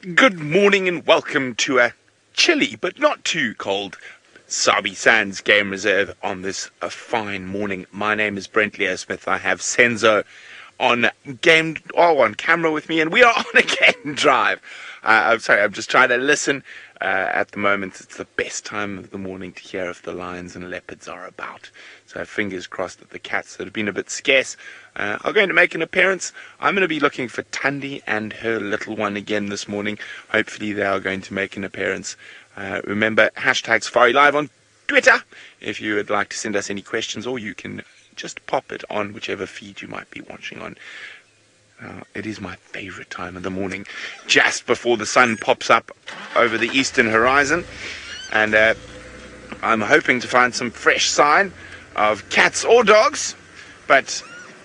Good morning and welcome to a chilly but not too cold Sabi Sands Game Reserve on this fine morning. My name is Brent Leo Smith. I have Senzo on camera with me, and we are on a game drive. I'm sorry, I'm just trying to listen. At the moment, it's the best time of the morning to hear if the lions and leopards are about. So fingers crossed that the cats that have been a bit scarce are going to make an appearance. I'm going to be looking for Thandi and her little one again this morning. Hopefully they are going to make an appearance. Remember, hashtag Safari Live on Twitter if you would like to send us any questions, or you can just pop it on whichever feed you might be watching on. It is my favorite time of the morning, just before the sun pops up over the eastern horizon, and I'm hoping to find some fresh sign of cats or dogs, but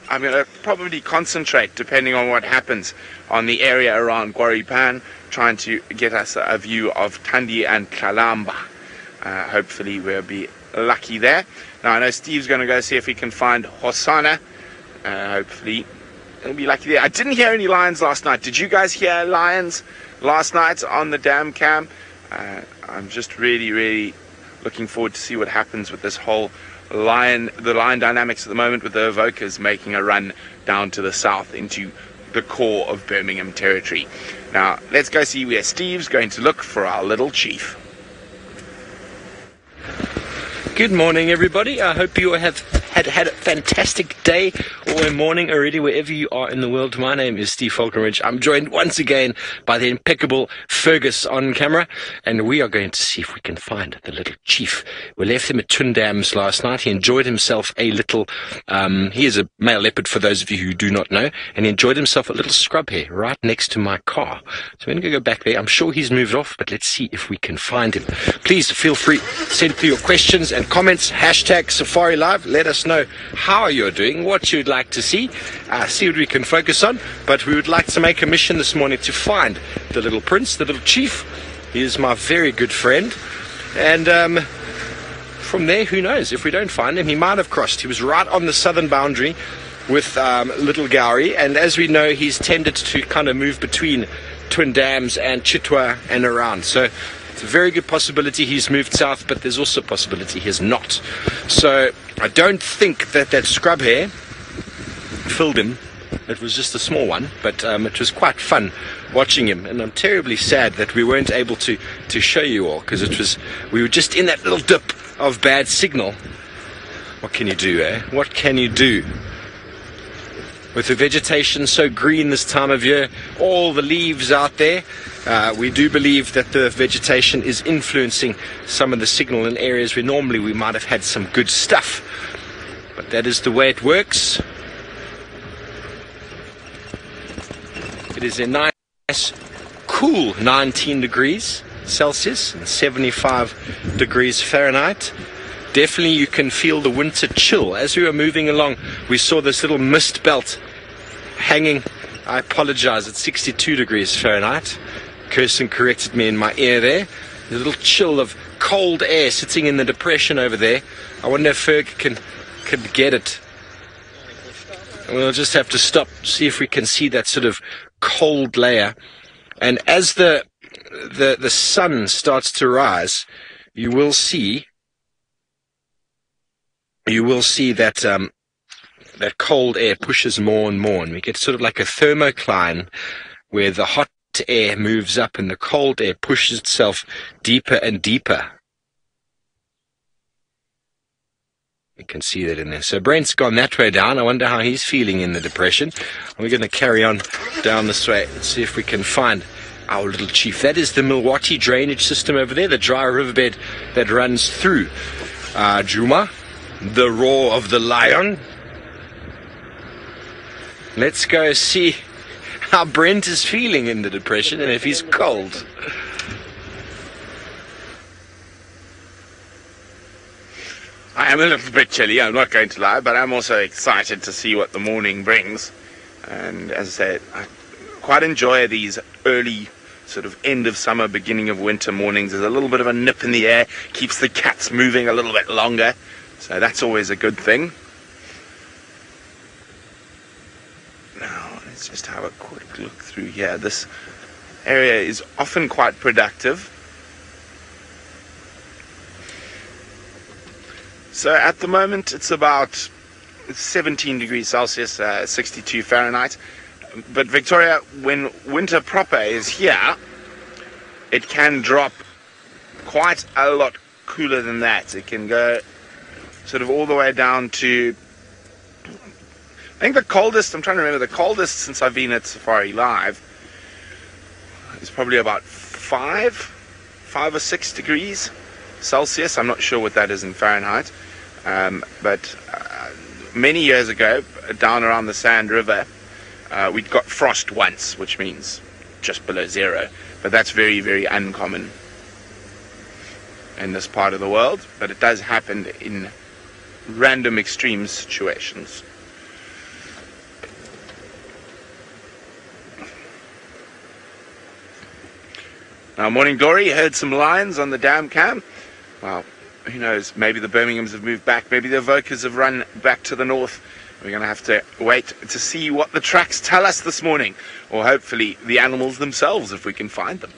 I'm going to probably concentrate, depending on what happens, on the area around Guaripan, trying to get us a view of Thandi and Kalamba. Hopefully we'll be lucky there. Now I know Steve's going to go see if he can find Hosana. Hopefully he'll be lucky there. I didn't hear any lions last night. Did you guys hear lions last night on the dam cam? I'm just really looking forward to see what happens with this whole the lion dynamics at the moment, with the evokers making a run down to the south into the core of Birmingham territory. Now let's go see where Steve's going to look for our little chief. Good morning, everybody. I hope you have had a fantastic day or morning already, wherever you are in the world. My name is Steve Falconridge. I'm joined once again by the impeccable Fergus on camera, and we are going to see if we can find the little chief. We left him at Tundams last night. He enjoyed himself a little, he is a male leopard for those of you who do not know, and he enjoyed himself a little scrub here right next to my car. So we're going to go back there. I'm sure he's moved off, but let's see if we can find him. Please feel free, send through your questions and comments, hashtag Safari Live. Let us know how you're doing, what you'd like to see what we can focus on. But we would like to make a mission this morning to find the little prince, the little chief. He is my very good friend, and from there, who knows, if we don't find him, he might have crossed. He was right on the southern boundary with Little Gowrie, and as we know, he's tended to kind of move between Twin Dams and Chitwa and around. So it's a very good possibility he's moved south, but there's also a possibility he has not. So I don't think that scrub hair filled him. It was just a small one, but it was quite fun watching him, and I'm terribly sad that we weren't able to show you all, because we were just in that little dip of bad signal. What can you do, eh? What can you do? With the vegetation so green this time of year, all the leaves out there, we do believe that the vegetation is influencing some of the signal in areas where normally we might have had some good stuff. But that is the way it works. It is a nice, cool 19 degrees Celsius and 75 degrees Fahrenheit. Definitely you can feel the winter chill. As we were moving along, we saw this little mist belt hanging, I apologize, at 62 degrees Fahrenheit. Kirsten corrected me in my ear there. There's a little chill of cold air sitting in the depression over there. I wonder if Ferg can get it. We'll just have to stop, see if we can see that sort of cold layer. And as the sun starts to rise, you will see that that cold air pushes more and more, and we get sort of like a thermocline where the hot air moves up and the cold air pushes itself deeper and deeper. You can see that in there. So Brent's gone that way down. I wonder how he's feeling in the depression. We're going to carry on down this way and see if we can find our little chief. That is the Milwaukee drainage system over there, the dry riverbed that runs through Djuma, the roar of the lion. Let's go see how Brent is feeling in the depression and if he's cold. I am a little bit chilly, I'm not going to lie, but I'm also excited to see what the morning brings. And as I said, I quite enjoy these early sort of end of summer, beginning of winter mornings. There's a little bit of a nip in the air, keeps the cats moving a little bit longer, so that's always a good thing. Now let's just have a quick look through here. This area is often quite productive. So at the moment it's about 17 degrees Celsius, 62 Fahrenheit. But Victoria, when winter proper is here, it can drop quite a lot cooler than that. It can go sort of all the way down to, I think the coldest, I'm trying to remember, the coldest since I've been at Safari Live is probably about 5 or 6 degrees Celsius. I'm not sure what that is in Fahrenheit. But many years ago, down around the Sand River, we'd got frost once, which means just below zero. But that's very, very uncommon in this part of the world. But it does happen in random extreme situations. Now, Morning Glory, heard some lions on the dam cam. Well, who knows, maybe the Birminghams have moved back, maybe the Evokers have run back to the north. We're going to have to wait to see what the tracks tell us this morning, or hopefully the animals themselves if we can find them.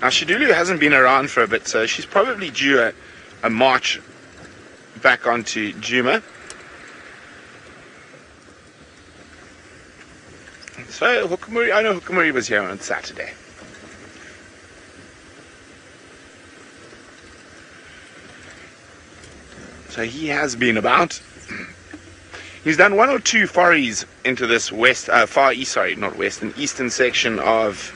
Now Shidulu hasn't been around for a bit, so she's probably due a march back onto Djuma. So Hukumuri, I know Hukumuri was here on Saturday. So he has been about. He's done 1 or 2 forays into this far east, sorry, not western, eastern section of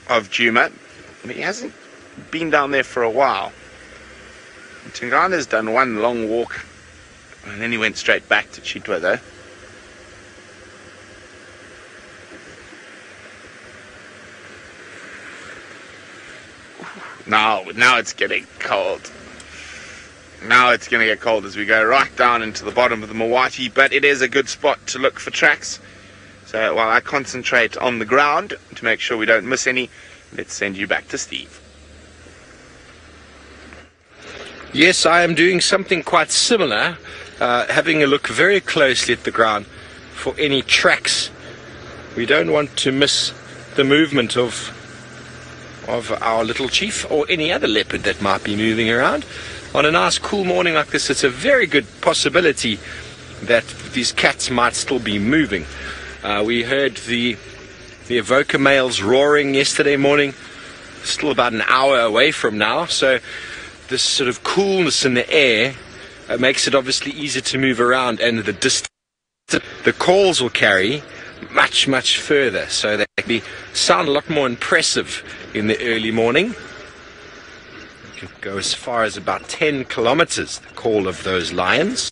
Djuma. But he hasn't been down there for a while. Tingana's done 1 long walk, and then he went straight back to Chitwa though. Now it's getting cold. Now it's going to get cold as we go right down into the bottom of the Mawati, but it is a good spot to look for tracks. So while I concentrate on the ground to make sure we don't miss any, let's send you back to Steve. Yes, I am doing something quite similar, having a look very closely at the ground for any tracks. We don't want to miss the movement of our little chief or any other leopard that might be moving around. On a nice cool morning like this, it's a very good possibility that these cats might still be moving. We heard the evoker males roaring yesterday morning, still about an hour away from now, so this sort of coolness in the air makes it obviously easier to move around, and the distance the calls will carry much further, so they sound a lot more impressive in the early morning. You can go as far as about 10 kilometers, the call of those lions,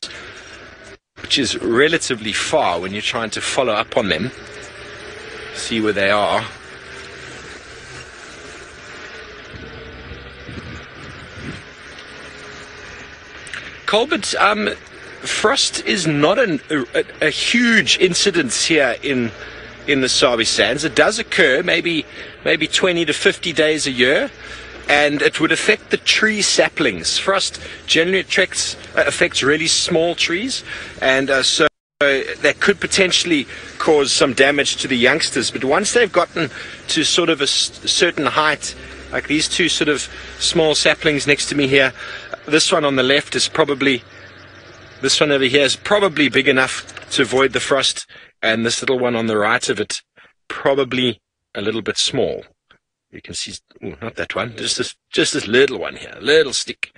which is relatively far when you're trying to follow up on them, see where they are. Colbert, frost is not a huge incidence here in the Sabi Sands. It does occur maybe 20 to 50 days a year, and it would affect the tree saplings. Frost generally affects really small trees, and so that could potentially cause some damage to the youngsters. But once they've gotten to sort of a certain height, like these 2 sort of small saplings next to me here, this one on the left is probably, this one over here is probably big enough to avoid the frost, and this little one on the right of it probably a little bit small. You can see, not that one, just this little one here, little stick.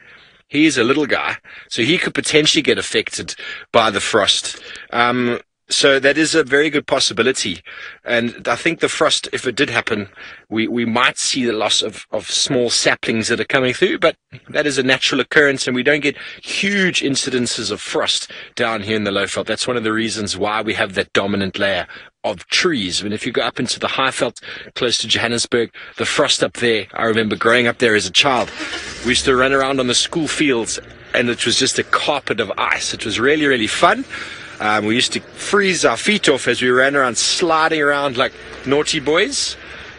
He's a little guy, so he could potentially get affected by the frost. So that is a very good possibility. And I think the frost, if it did happen, we might see the loss of small saplings that are coming through, but that is a natural occurrence, and we don't get huge incidences of frost down here in the Lowveld. That's one of the reasons why we have that dominant layer of trees. And if you go up into the Highveld, close to Johannesburg, the frost up there, I remember growing up there as a child. We used to run around on the school fields, and it was just a carpet of ice. It was really, really fun. We used to freeze our feet off as we ran around, sliding around like naughty boys.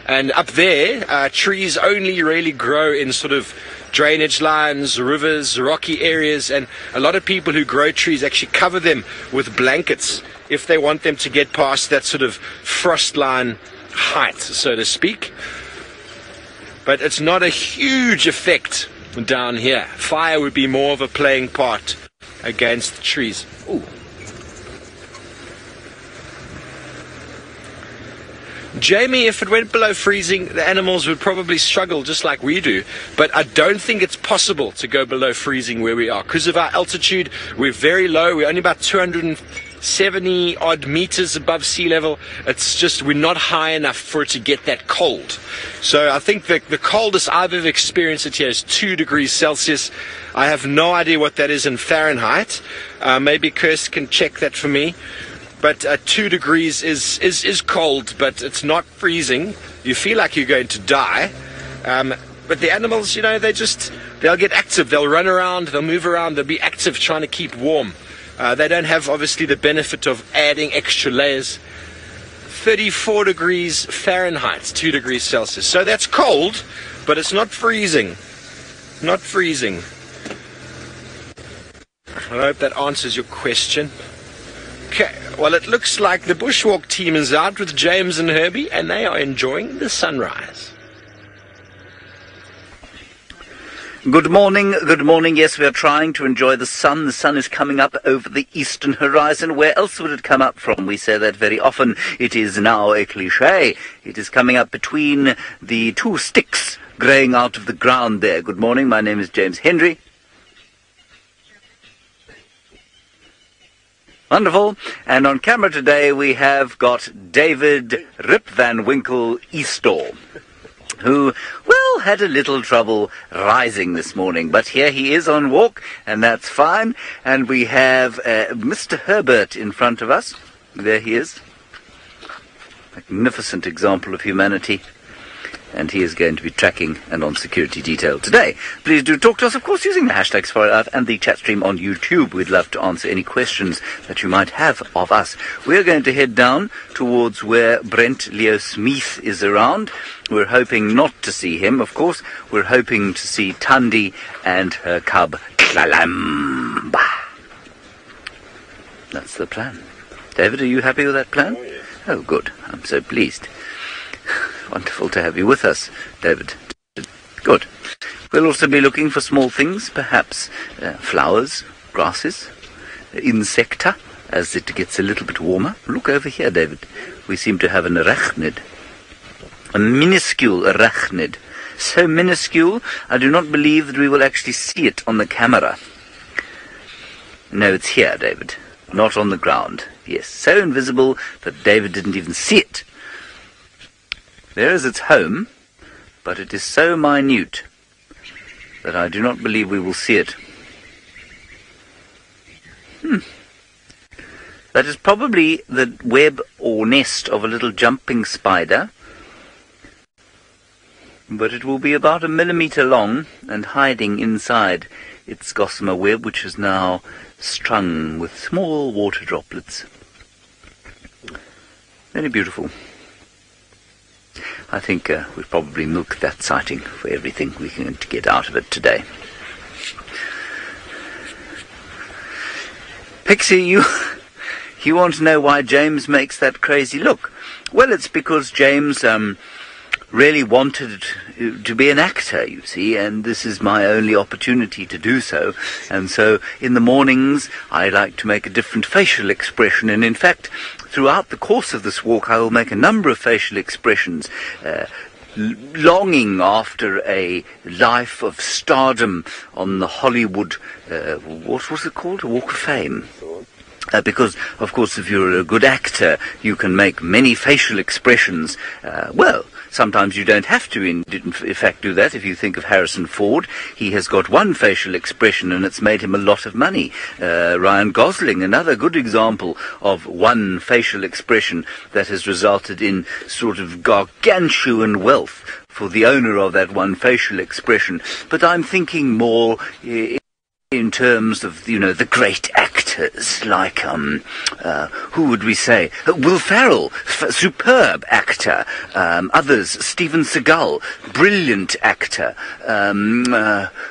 And up there, trees only really grow in sort of drainage lines, rivers, rocky areas, and a lot of people who grow trees actually cover them with blankets if they want them to get past that sort of frost line height, so to speak. But it's not a huge effect down here. Fire would be more of a playing part against the trees. Ooh. Jamie, if it went below freezing, the animals would probably struggle just like we do. But I don't think it's possible to go below freezing where we are. Because of our altitude, we're very low. We're only about 270 odd meters above sea level. It's just, we're not high enough for it to get that cold. So I think the coldest I've ever experienced it here is 2 degrees Celsius. I have no idea what that is in Fahrenheit. Maybe Kirst can check that for me. But 2 degrees is cold, but it's not freezing. You feel like you're going to die. But the animals, you know, they'll get active. They'll run around, they'll move around, they'll be active trying to keep warm. They don't have, obviously, the benefit of adding extra layers. 34 degrees Fahrenheit, 2 degrees Celsius. So that's cold, but it's not freezing. Not freezing. I hope that answers your question. Okay, well, it looks like the bushwalk team is out with James and Herbie, and they are enjoying the sunrise. Good morning, good morning. Yes, we are trying to enjoy the sun. The sun is coming up over the eastern horizon. Where else would it come up from? We say that very often. It is now a cliché. It is coming up between the 2 sticks growing out of the ground there. Good morning, my name is James Hendry. Wonderful. And on camera today we have got David Rip Van Winkle Eastaugh, who, well, had a little trouble rising this morning. But here he is on walk, and that's fine. And we have Mr. Herbert in front of us. There he is. Magnificent example of humanity. And he is going to be tracking and on security detail today. Please do talk to us, of course, using the hashtag #SafariLife and the chat stream on YouTube. We'd love to answer any questions that you might have of us. We're going to head down towards where Brent Leo Smith is around. We're hoping not to see him, of course. We're hoping to see Thandi and her cub, Tlalamba. That's the plan. David, are you happy with that plan? Oh, yes. Oh, good. I'm so pleased. Wonderful to have you with us, David. Good. We'll also be looking for small things, perhaps flowers, grasses, insecta, as it gets a little bit warmer. Look over here, David. We seem to have an arachnid. A minuscule arachnid. So minuscule, I do not believe that we will actually see it on the camera. No, it's here, David. Not on the ground. Yes, so invisible that David didn't even see it. There is its home, but it is so minute that I do not believe we will see it. That is probably the web or nest of a little jumping spider, but it will be about 1 millimeter long and hiding inside its gossamer web, which is now strung with small water droplets. Very beautiful. I think we've probably milked that sighting for everything we can get out of it today. Pixie, you want to know why James makes that crazy look? Well, it's because James really wanted to be an actor, you see, and this is my only opportunity to do so. And so in the mornings I like to make a different facial expression, and in fact throughout the course of this walk I will make a number of facial expressions, longing after a life of stardom on the Hollywood, what was it called, a Walk of Fame. Because, of course, if you're a good actor, you can make many facial expressions. Well, sometimes you don't have to, in fact, do that. If you think of Harrison Ford, he has got one facial expression and it's made him a lot of money. Ryan Gosling, another good example of one facial expression that has resulted in sort of gargantuan wealth for the owner of that one facial expression. But I'm thinking more in terms of, you know, the great actor. actors like, who would we say? Will Ferrell, superb actor. Others, Steven Seagal, brilliant actor.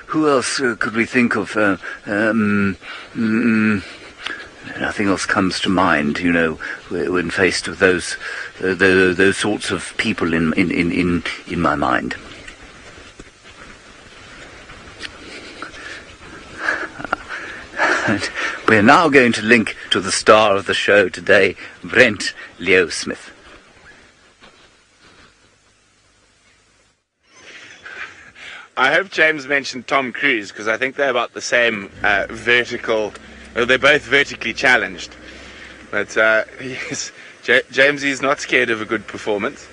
Who else could we think of? Nothing else comes to mind, you know, when faced with those sorts of people in my mind. And we're now going to link to the star of the show today, Brent Leo Smith. I hope James mentioned Tom Cruise, because I think they're about the same vertical. Well, they're both vertically challenged. But yes, James is not scared of a good performance.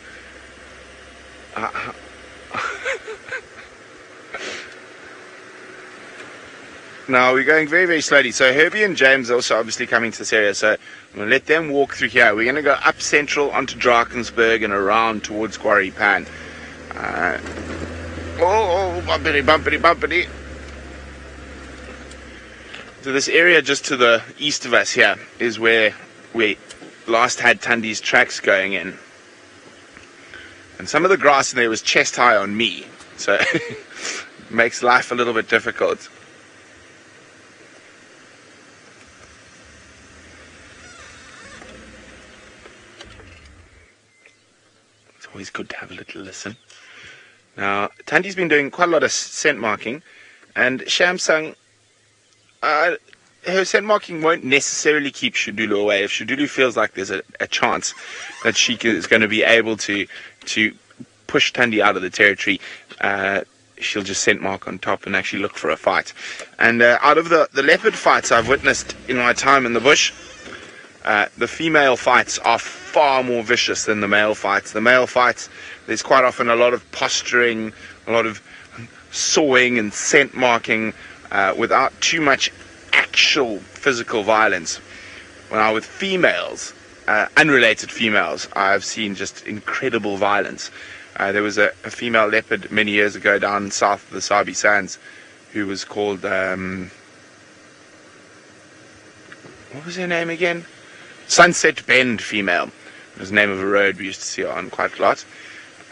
Now, we're going very, very slowly. So Herbie and James are also obviously coming to this area. So I'm going to let them walk through here. We're going to go up central onto Drakensberg and around towards Quarry Pan. Bumpity, bumpity, bumpity. So this area just to the east of us here is where we last had Tundi's tracks going in. And some of the grass in there was chest high on me. So it makes life a little bit difficult. Always good to have a little listen. Now, Tandi's been doing quite a lot of scent marking, and Shamsung, her scent marking won't necessarily keep Shudulu away. If Shudulu feels like there's a chance that she is going to be able to push Tandi out of the territory, she'll just scent mark on top and actually look for a fight. And out of the leopard fights I've witnessed in my time in the bush, the female fights are far more vicious than the male fights. The male fights, there's quite often a lot of posturing, a lot of sawing and scent marking without too much actual physical violence. Now with females, unrelated females, I've seen just incredible violence. There was a female leopard many years ago down south of the Sabi Sands who was called, what was her name again? Sunset Bend female. It was the name of a road we used to see her on quite a lot.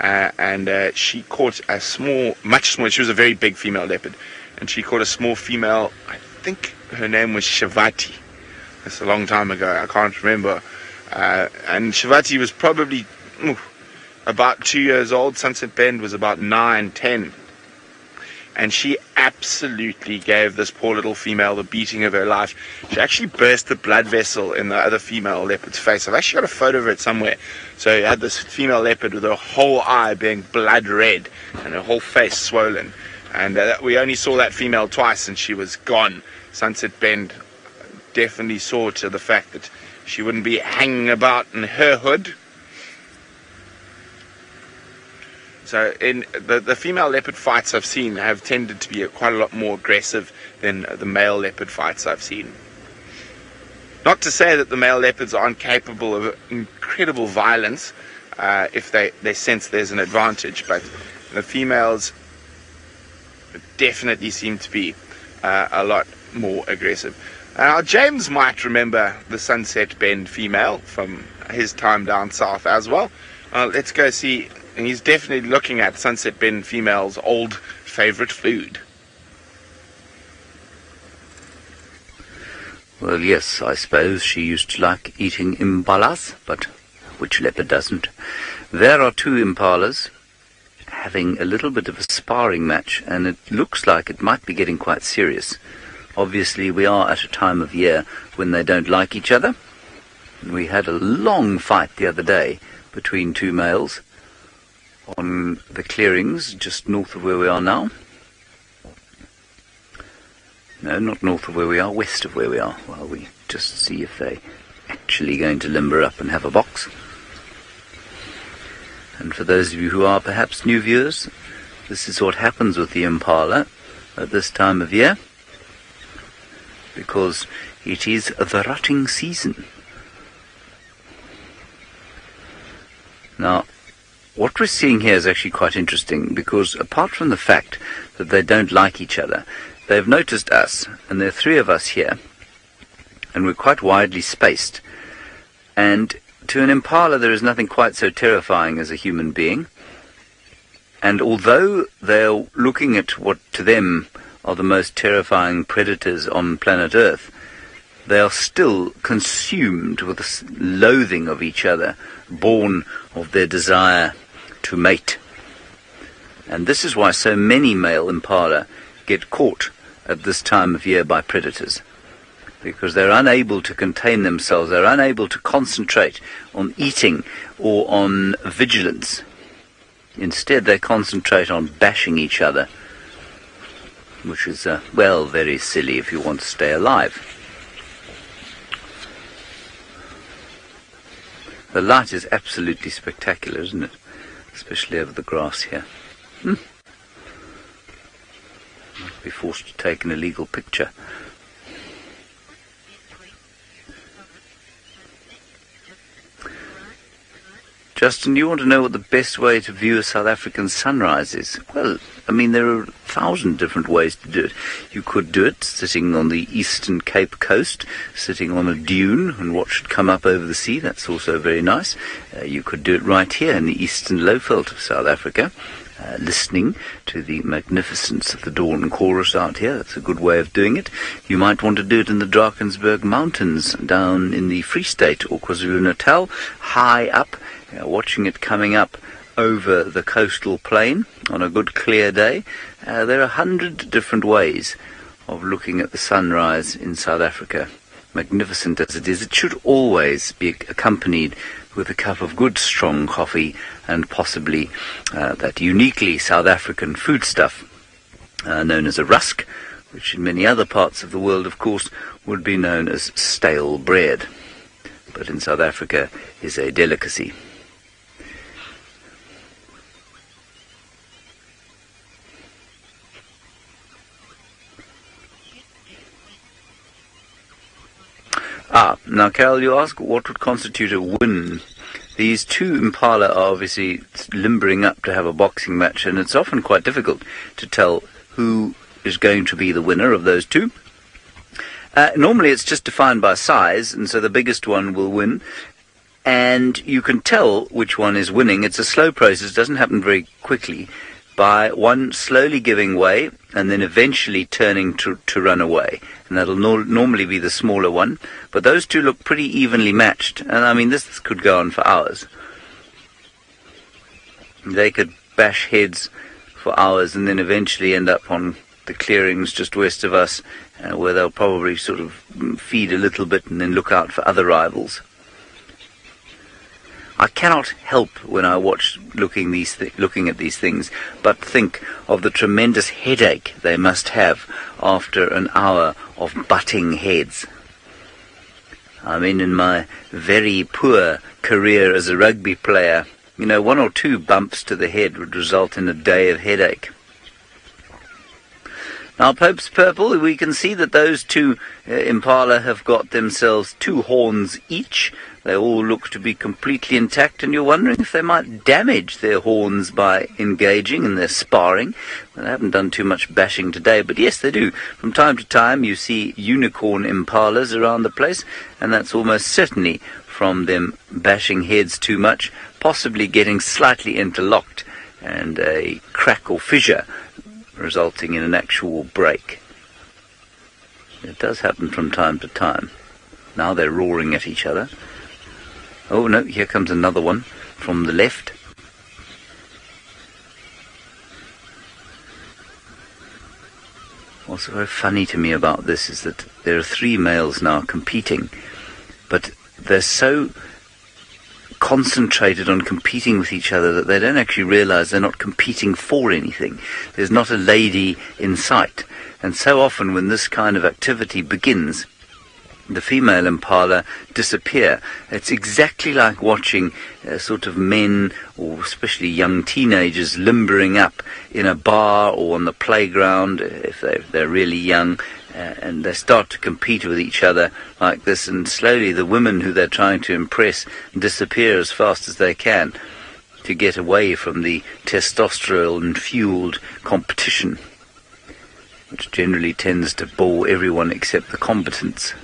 And she caught a small, much smaller, she was a very big female leopard, and she caught a small female, I think her name was Shivati. That's a long time ago, I can't remember. And Shivati was probably about 2 years old. Sunset Bend was about 9, 10. And she absolutely gave this poor little female the beating of her life. She actually burst the blood vessel in the other female leopard's face. I've actually got a photo of it somewhere. So you had this female leopard with her whole eye being blood red and her whole face swollen. And we only saw that female twice and she was gone. Sunset Bend definitely saw to the fact that she wouldn't be hanging about in her hood. So in the female leopard fights I've seen have tended to be quite a lot more aggressive than the male leopard fights I've seen. Not to say that the male leopards aren't capable of incredible violence if they sense there's an advantage, but the females definitely seem to be a lot more aggressive. Now James might remember the Sunset Bend female from his time down south as well. Let's go see. And he's definitely looking at Sunset Bend female's old favourite food. Well, yes, I suppose she used to like eating impalas, but which leopard doesn't? There are two impalas having a little bit of a sparring match, and it looks like it might be getting quite serious. Obviously, we are at a time of year when they don't like each other. We had a long fight the other day between two males on the clearings just north of where we are now. No, not north of where we are, west of where we are, while we just see if they're actually going to limber up and have a box. And for those of you who are perhaps new viewers, this is what happens with the impala at this time of year, because it is the rutting season. Now, what we're seeing here is actually quite interesting, because apart from the fact that they don't like each other, they've noticed us, and there are three of us here, and we're quite widely spaced. And to an impala there is nothing quite so terrifying as a human being. And although they're looking at what to them are the most terrifying predators on planet Earth, they are still consumed with this loathing of each other, born of their desire to mate. And this is why so many male impala get caught at this time of year by predators, because they're unable to contain themselves, they're unable to concentrate on eating or on vigilance. Instead, they concentrate on bashing each other, which is, well, very silly if you want to stay alive. The light is absolutely spectacular, isn't it? Especially over the grass here. Might be forced to take an illegal picture. Justin, you want to know what the best way to view a South African sunrise is? Well, I mean, there are 1,000 different ways to do it. You could do it sitting on the Eastern Cape coast, sitting on a dune and watch it come up over the sea. That's also very nice. You could do it right here in the Eastern Lowveld of South Africa, listening to the magnificence of the dawn chorus out here. That's a good way of doing it. You might want to do it in the Drakensberg Mountains down in the Free State or KwaZulu-Natal, high up, watching it coming up over the coastal plain on a good clear day. There are 100 different ways of looking at the sunrise in South Africa. Magnificent as it is, it should always be accompanied with a cup of good strong coffee and possibly that uniquely South African foodstuff known as a rusk, which in many other parts of the world, of course, would be known as stale bread, but in South Africa is a delicacy. Now, Carol, you ask what would constitute a win. These two impala are obviously limbering up to have a boxing match, and it's often quite difficult to tell who is going to be the winner of those two. Normally it's just defined by size, and so the biggest one will win. And you can tell which one is winning. It's a slow process, it doesn't happen very quickly, by one slowly giving way and then eventually turning to run away. And that'll normally be the smaller one. But those two look pretty evenly matched. And I mean, this could go on for hours. They could bash heads for hours and then eventually end up on the clearings just west of us, where they'll probably sort of feed a little bit and then look out for other rivals. I cannot help, when I watch looking at these things, but think of the tremendous headache they must have after an hour of butting heads. I mean, in my very poor career as a rugby player, one or two bumps to the head would result in a day of headache. Now, Pope's Purple, we can see that those two impala have got themselves 2 horns each. They all look to be completely intact, and you're wondering if they might damage their horns by engaging in their sparring. Well, they haven't done too much bashing today, but yes, they do. From time to time, you see unicorn impalas around the place, and that's almost certainly from them bashing heads too much, possibly getting slightly interlocked, and a crack or fissure resulting in an actual break. It does happen from time to time. Now they're roaring at each other. Oh no, here comes another one from the left. What's very funny to me about this is that there are 3 males now competing, but they're so concentrated on competing with each other that they don't actually realize they're not competing for anything. There's not a lady in sight. And so often when this kind of activity begins, the female impala disappear. It's exactly like watching sort of men, or especially young teenagers, limbering up in a bar or on the playground, if they're really young, and they start to compete with each other like this, and slowly the women who they're trying to impress disappear as fast as they can to get away from the testosterone-fueled competition, which generally tends to bore everyone except the combatants.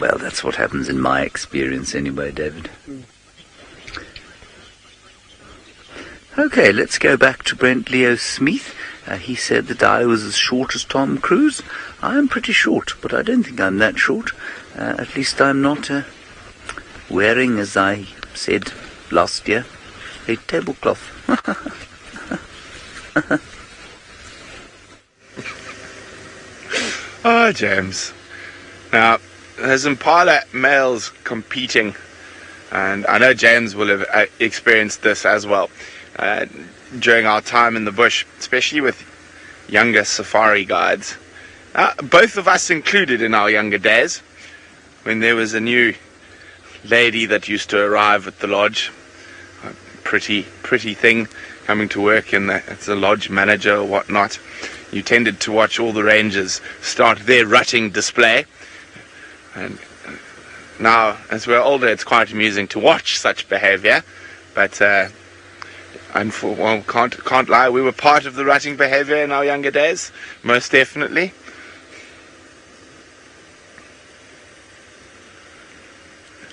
Well, that's what happens in my experience anyway, David. Okay, let's go back to Brent Leo Smith. He said that I was as short as Tom Cruise. I am pretty short, but I don't think I'm that short. At least I'm not wearing, as I said last year, a tablecloth. Oh, James. Now, there's Impala males competing, and I know James will have experienced this as well during our time in the bush, especially with younger safari guides. Both of us included in our younger days, when there was a new lady that used to arrive at the lodge, a pretty thing, coming to work as a lodge manager or whatnot. You tended to watch all the rangers start their rutting display. And now, as we're older, it's quite amusing to watch such behavior. But, can't lie, we were part of the rutting behavior in our younger days, most definitely.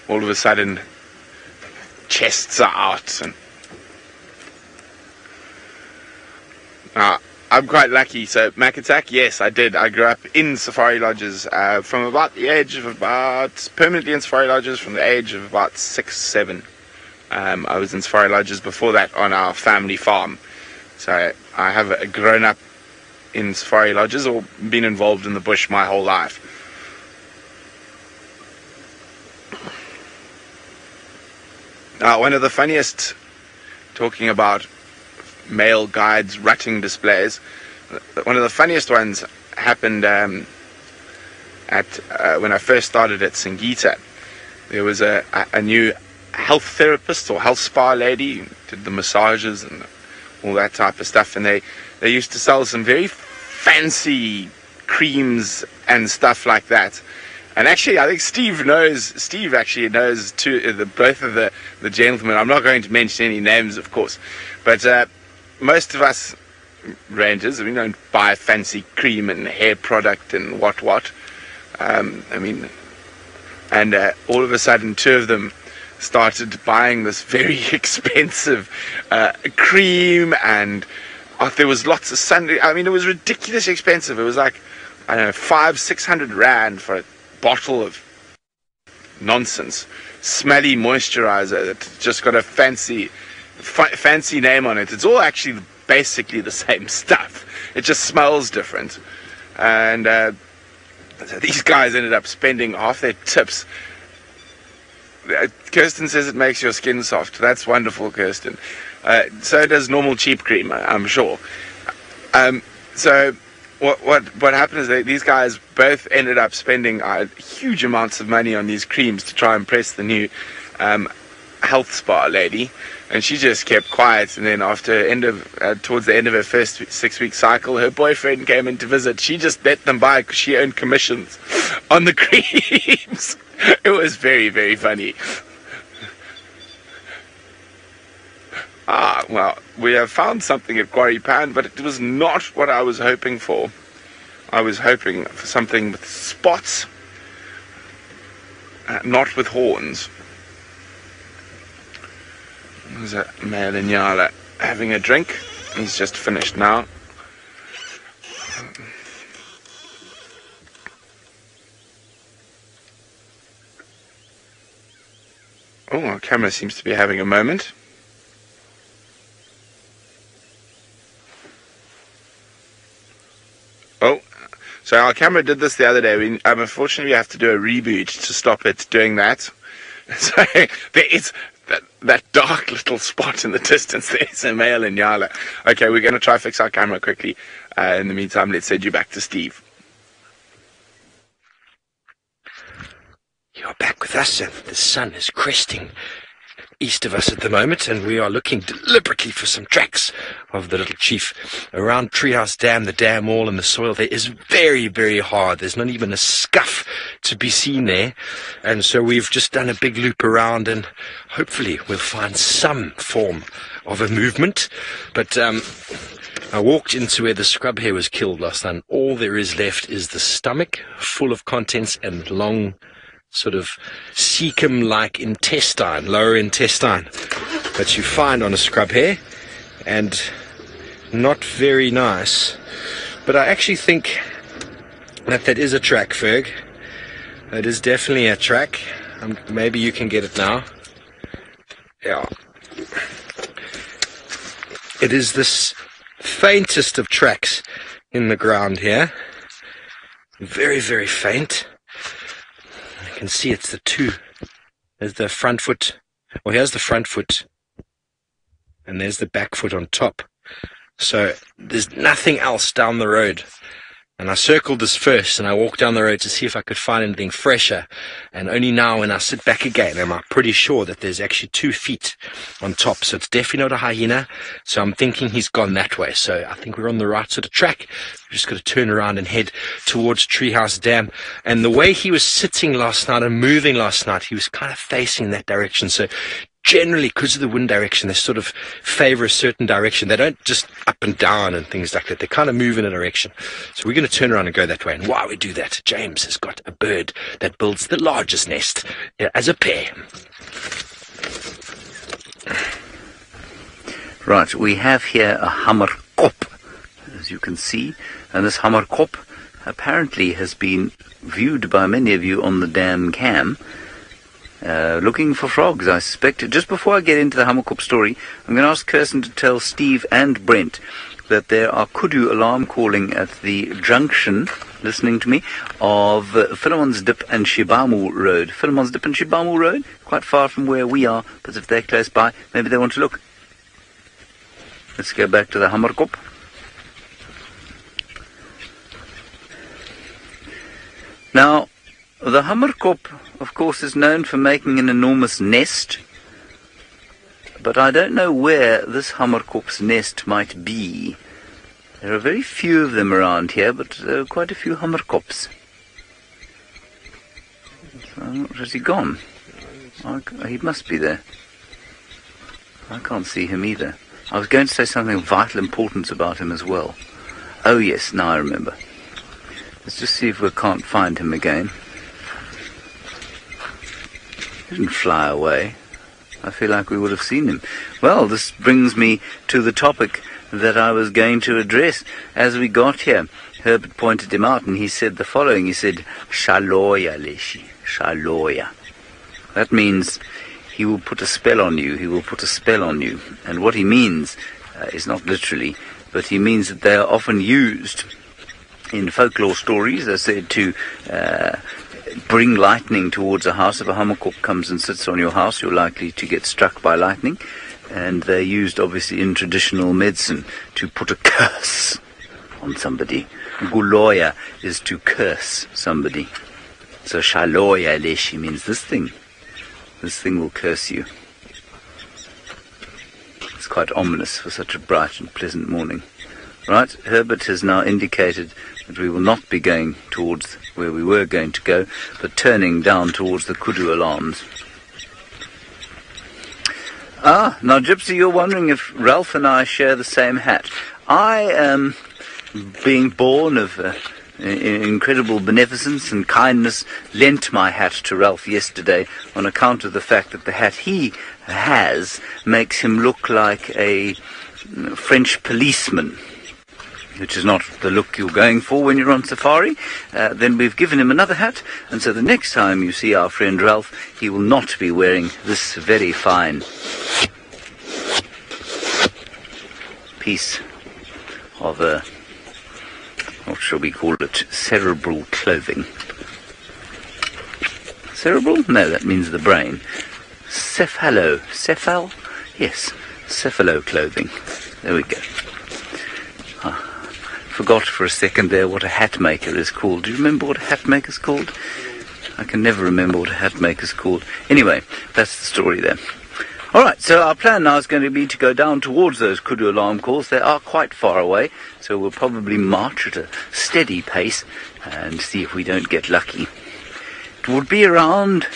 All of a sudden, chests are out. And I'm quite lucky. So Makatak, yes, I did. I grew up in safari lodges from about the age of permanently in safari lodges from the age of about 6, 7. I was in safari lodges before that on our family farm. So I have grown up in safari lodges or been involved in the bush my whole life. One of the funniest, talking about male guides rutting displays, one of the funniest ones happened when I first started at Singita. There was a new health therapist or health spa lady who did the massages and all that type of stuff, and they used to sell some very fancy creams and stuff like that. And actually, I think Steve actually knows both of the gentlemen. I'm not going to mention any names, of course, but most of us rangers, we don't buy fancy cream and hair product and what. All of a sudden, two of them started buying this very expensive cream, and there was lots of Sunday. I mean, it was ridiculously expensive. It was like, I don't know, 500-600 rand for a bottle of nonsense, smelly moisturizer that just got a fancy name on it. It's all actually basically the same stuff. It just smells different. And so these guys ended up spending half their tips. Kirsten says it makes your skin soft. That's wonderful, Kirsten. So does normal cheap cream, I'm sure. So what happened is that these guys both ended up spending huge amounts of money on these creams to try and impress the new health spa lady, and she just kept quiet. And then towards the end of her first 6-week cycle, her boyfriend came in to visit. She just let them buy because she earned commissions on the creams. It was very, very funny. Well, we have found something at Quarry Pan, but it was not what I was hoping for. I was hoping for something with spots, not with horns. There's a male Inyala having a drink. He's just finished now. Oh, our camera seems to be having a moment. Oh, so our camera did this the other day. Unfortunately, we have to do a reboot to stop it doing that. So there is that dark little spot in the distance. There's a male Inyala. Okay, we're going to try fix our camera quickly. In the meantime, let's send you back to Steve. You're back with us, and the sun is cresting east of us at the moment, and we are looking deliberately for some tracks of the little chief around Treehouse Dam. The dam wall and the soil there is very, very hard. There's not even a scuff to be seen there, and so we've just done a big loop around, and hopefully we'll find some form of a movement. But I walked into where the scrub hare was killed last time. All there is left is the stomach full of contents and long sort of cecum-like intestine, lower intestine, that you find on a scrub hare, and not very nice. But I actually think that is a track, Ferg. That is definitely a track. Maybe you can get it now. Yeah. It is this faintest of tracks in the ground here. Very, very faint. You can see it's the two. There's the front foot. Well, here's the front foot. And there's the back foot on top. So there's nothing else down the road. And I circled this first, and I walked down the road to see if I could find anything fresher. And only now, when I sit back again, am I pretty sure that there's actually 2 feet on top. So it's definitely not a hyena. So I'm thinking he's gone that way. So I think we're on the right sort of track. We're just got to turn around and head towards Treehouse Dam. And the way he was sitting last night and moving last night, he was kind of facing that direction. So generally, because of the wind direction, they sort of favor a certain direction. They don't just up and down and things like that. They kind of move in a direction. So we're going to turn around and go that way. And while we do that, James has got a bird that builds the largest nest as a pair. Right, we have here a hammerkop, as you can see. And this hammerkop apparently has been viewed by many of you on the dam cam. Looking for frogs, I suspect. Just before I get into the hammerkop story, I'm going to ask Kirsten to tell Steve and Brent that there are kudu alarm calling at the junction, listening to me, of Philemon's Dip and Shibamu Road. Philemon's Dip and Shibamu Road, quite far from where we are, but if they're close by, maybe they want to look. Let's go back to the hammerkop. Now, the hammerkop, of course, is known for making an enormous nest, but I don't know where this hammerkop's nest might be. There are very few of them around here, but there are quite a few hammerkops. Has he gone? He must be there. I can't see him either. I was going to say something of vital importance about him as well. Oh yes, now I remember. Let's just see if we can't find him again. He didn't fly away. I feel like we would have seen him. Well, this brings me to the topic that I was going to address. As we got here, Herbert pointed him out, and he said the following. He said, Shaloya Leshi, Shaloya. That means he will put a spell on you. He will put a spell on you. And what he means is not literally, but he means that they are often used in folklore stories. They're said to bring lightning towards a house. If a hammerkop comes and sits on your house, you're likely to get struck by lightning. And they're used, obviously, in traditional medicine to put a curse on somebody. Guloya is to curse somebody. So Shaloya Leshi means this thing. This thing will curse you. It's quite ominous for such a bright and pleasant morning. Right, Herbert has now indicated that we will not be going towards where we were going to go, but turning down towards the kudu alarms. Now Gypsy, you're wondering if Ralph and I share the same hat. I am, being born of incredible beneficence and kindness, lent my hat to Ralph yesterday on account of the fact that the hat he has makes him look like a French policeman, which is not the look you're going for when you're on safari. Then we've given him another hat, and so the next time you see our friend Ralph, he will not be wearing this very fine piece of what shall we call it, cerebral clothing. Cerebral? No, that means the brain. Cephal? Yes, cephalo clothing. There we go. Forgot for a second there what a hat maker is called. Do you remember what a hat maker's called? I can never remember what a hat maker's called. Anyway, that's the story there. Alright, so our plan now is going to be to go down towards those kudu alarm calls. They are quite far away, so we'll probably march at a steady pace and see if we don't get lucky. It would be around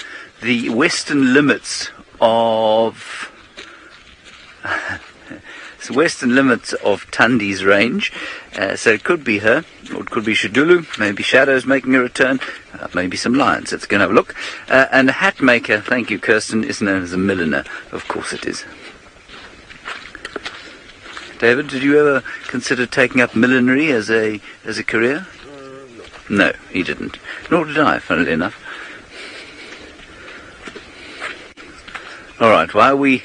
the western limits of It's the western limits of Tundi's range, so it could be her, or it could be Shadulu, maybe shadows making a return, maybe some lions. Let's go and have a look. And a hat maker, thank you Kirsten, is known as a milliner. Of course it is. David, did you ever consider taking up millinery as a career? No, he didn't. Nor did I, funnily enough. All right, while we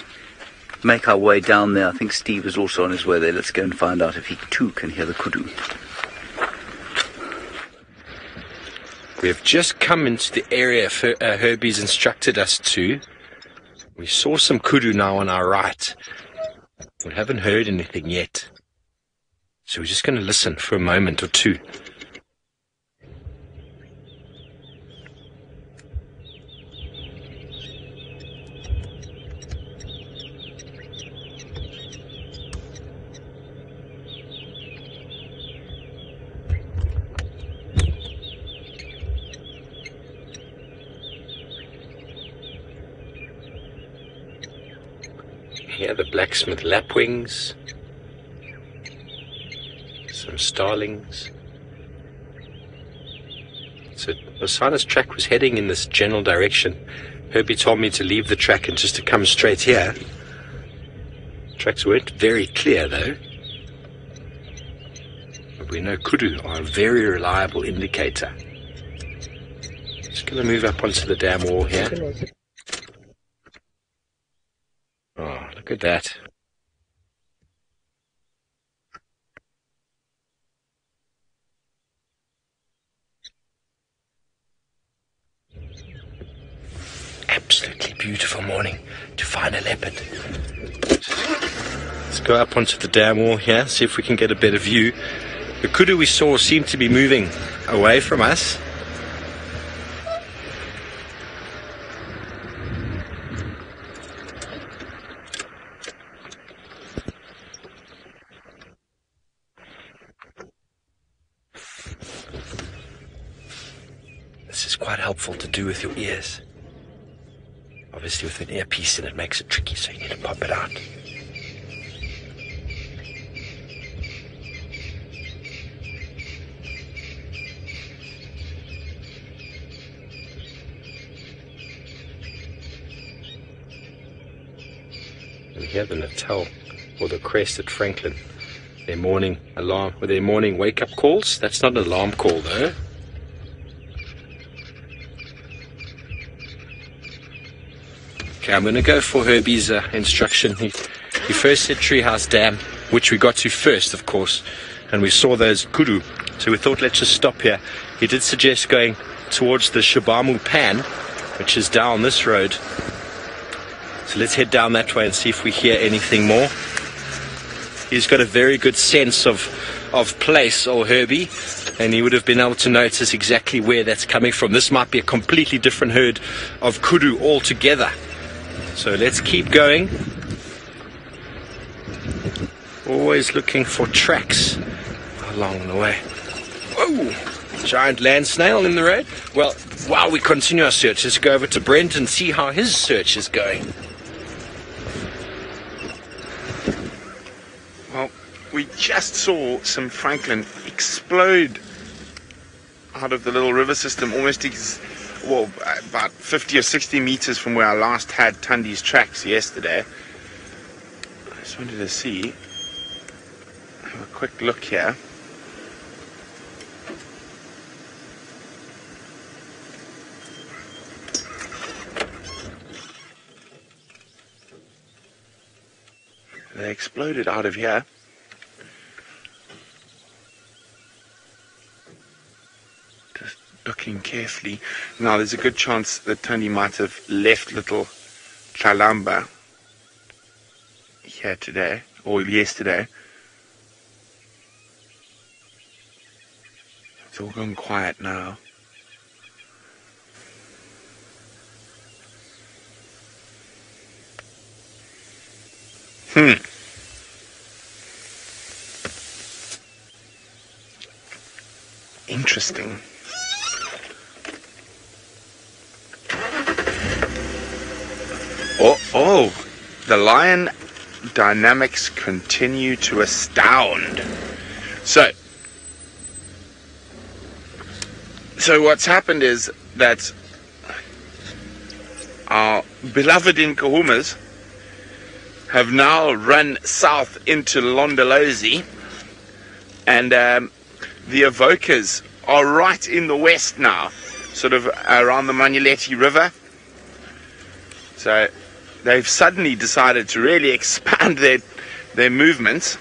make our way down there, I think Steve is also on his way there. Let's go and find out if he too can hear the kudu. We have just come into the area Herbie's instructed us to. We saw some kudu now on our right. We haven't heard anything yet. So we're just going to listen for a moment or two. Here the blacksmith lapwings, some starlings. So Osana's track was heading in this general direction. Herbie told me to leave the track and just to come straight here. Tracks weren't very clear though. But we know kudu are a very reliable indicator. Just going to move up onto the dam wall here. Oh, look at that. Absolutely beautiful morning to find a leopard. Let's go up onto the dam wall here, see if we can get a better view. The kudu we saw seemed to be moving away from us. This is quite helpful to do with your ears. Obviously with an earpiece in it makes it tricky, so you need to pop it out. And here the Natal, or the crested Franklin, their morning alarm, or their morning wake-up calls. That's not an alarm call though. Okay, I'm going to go for Herbie's instruction. He first said Treehouse Dam, which we got to first, of course, and we saw those kudu. So we thought, let's just stop here. He did suggest going towards the Shabamu Pan, which is down this road. So let's head down that way and see if we hear anything more. He's got a very good sense of place, old Herbie, and he would have been able to notice exactly where that's coming from. This might be a completely different herd of kudu altogether. So let's keep going. Always looking for tracks along the way. Whoa! Giant land snail in the road. Well, while we continue our search, let's go over to Brent and see how his search is going. Well, we just saw some Franklin explode out of the little river system, almost about 50 or 60 meters from where I last had Tundi's tracks yesterday. I just wanted to see, have a quick look here. They exploded out of here. Just looking carefully. Now there's a good chance that Tundi might have left little Tlalamba here today, or yesterday. It's all gone quiet now. Interesting. Oh, the lion dynamics continue to astound. So what's happened is that our beloved Nkuhumas have now run south into Londolozi, and the evokers are right in the west now, sort of around the Manuleti River. So they've suddenly decided to really expand their movements.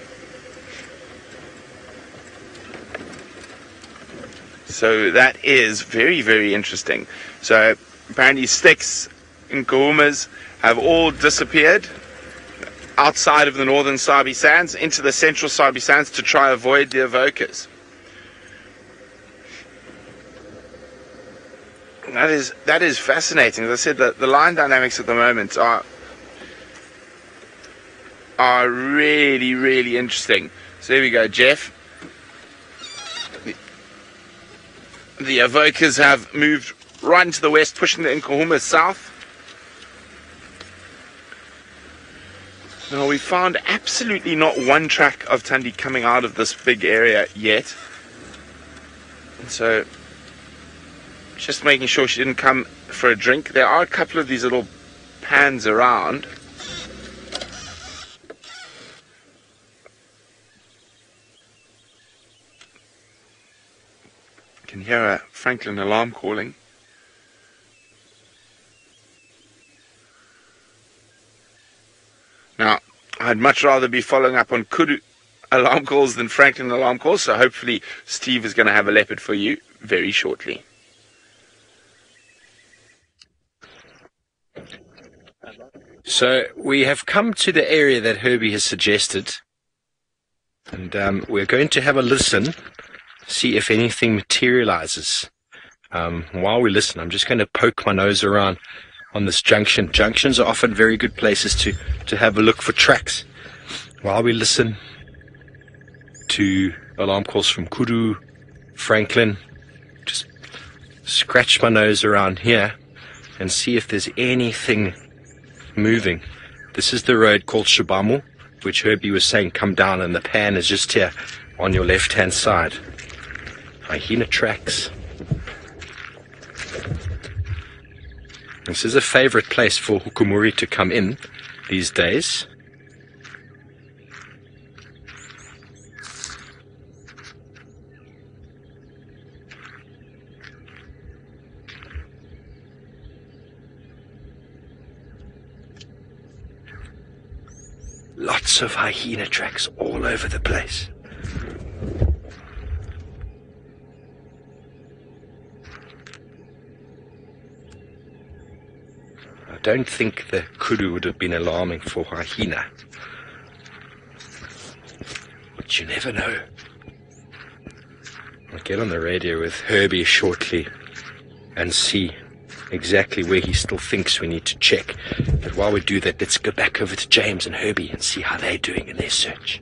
So that is very, very interesting. So apparently sticks in Nkuhumas have all disappeared outside of the northern Sabi Sands into the central Sabi Sands to try avoid the evokers. That is fascinating. As I said, the line dynamics at the moment are really, really interesting. So here we go, Jeff. The evokers have moved right into the west, pushing the Nkuhumas south. Now, we found absolutely not one track of Tundi coming out of this big area yet. So just making sure she didn't come for a drink. There are a couple of these little pans around. You can hear a Franklin alarm calling. Now, I'd much rather be following up on Kudu alarm calls than Franklin alarm calls, so hopefully Steve is going to have a leopard for you very shortly. So we have come to the area that Herbie has suggested, and we're going to have a listen, see if anything materializes. While we listen, I'm just going to poke my nose around on this junction. Junctions are often very good places to have a look for tracks. While we listen to alarm calls from Kudu, Franklin, just scratch my nose around here and see if there's anything moving. This is the road called Shabamu, which Herbie was saying come down, and the pan is just here on your left hand side. Hyena tracks. This is a favorite place for hukumuri to come in these days. Lots of hyena tracks all over the place. I don't think the kudu would have been alarming for hyena, but you never know. I'll get on the radio with Herbie shortly and see exactly where he still thinks we need to check. But while we do that, let's go back over to James and Herbie and see how they're doing in their search.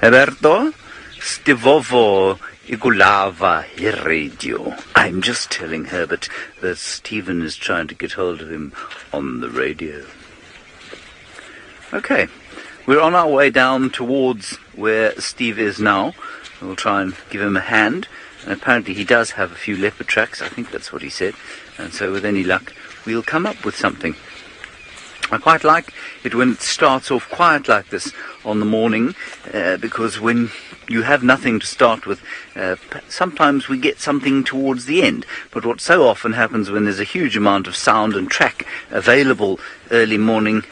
Roberto, stivovo igulava radio. I'm just telling Herbert that Stephen is trying to get hold of him on the radio. Okay, we're on our way down towards where Steve is now. We'll try and give him a hand. And apparently he does have a few leopard tracks, I think that's what he said. And so with any luck, we'll come up with something. I quite like it when it starts off quiet like this on the morning, because when you have nothing to start with, sometimes we get something towards the end. But what so often happens when there's a huge amount of sound and track available early morning,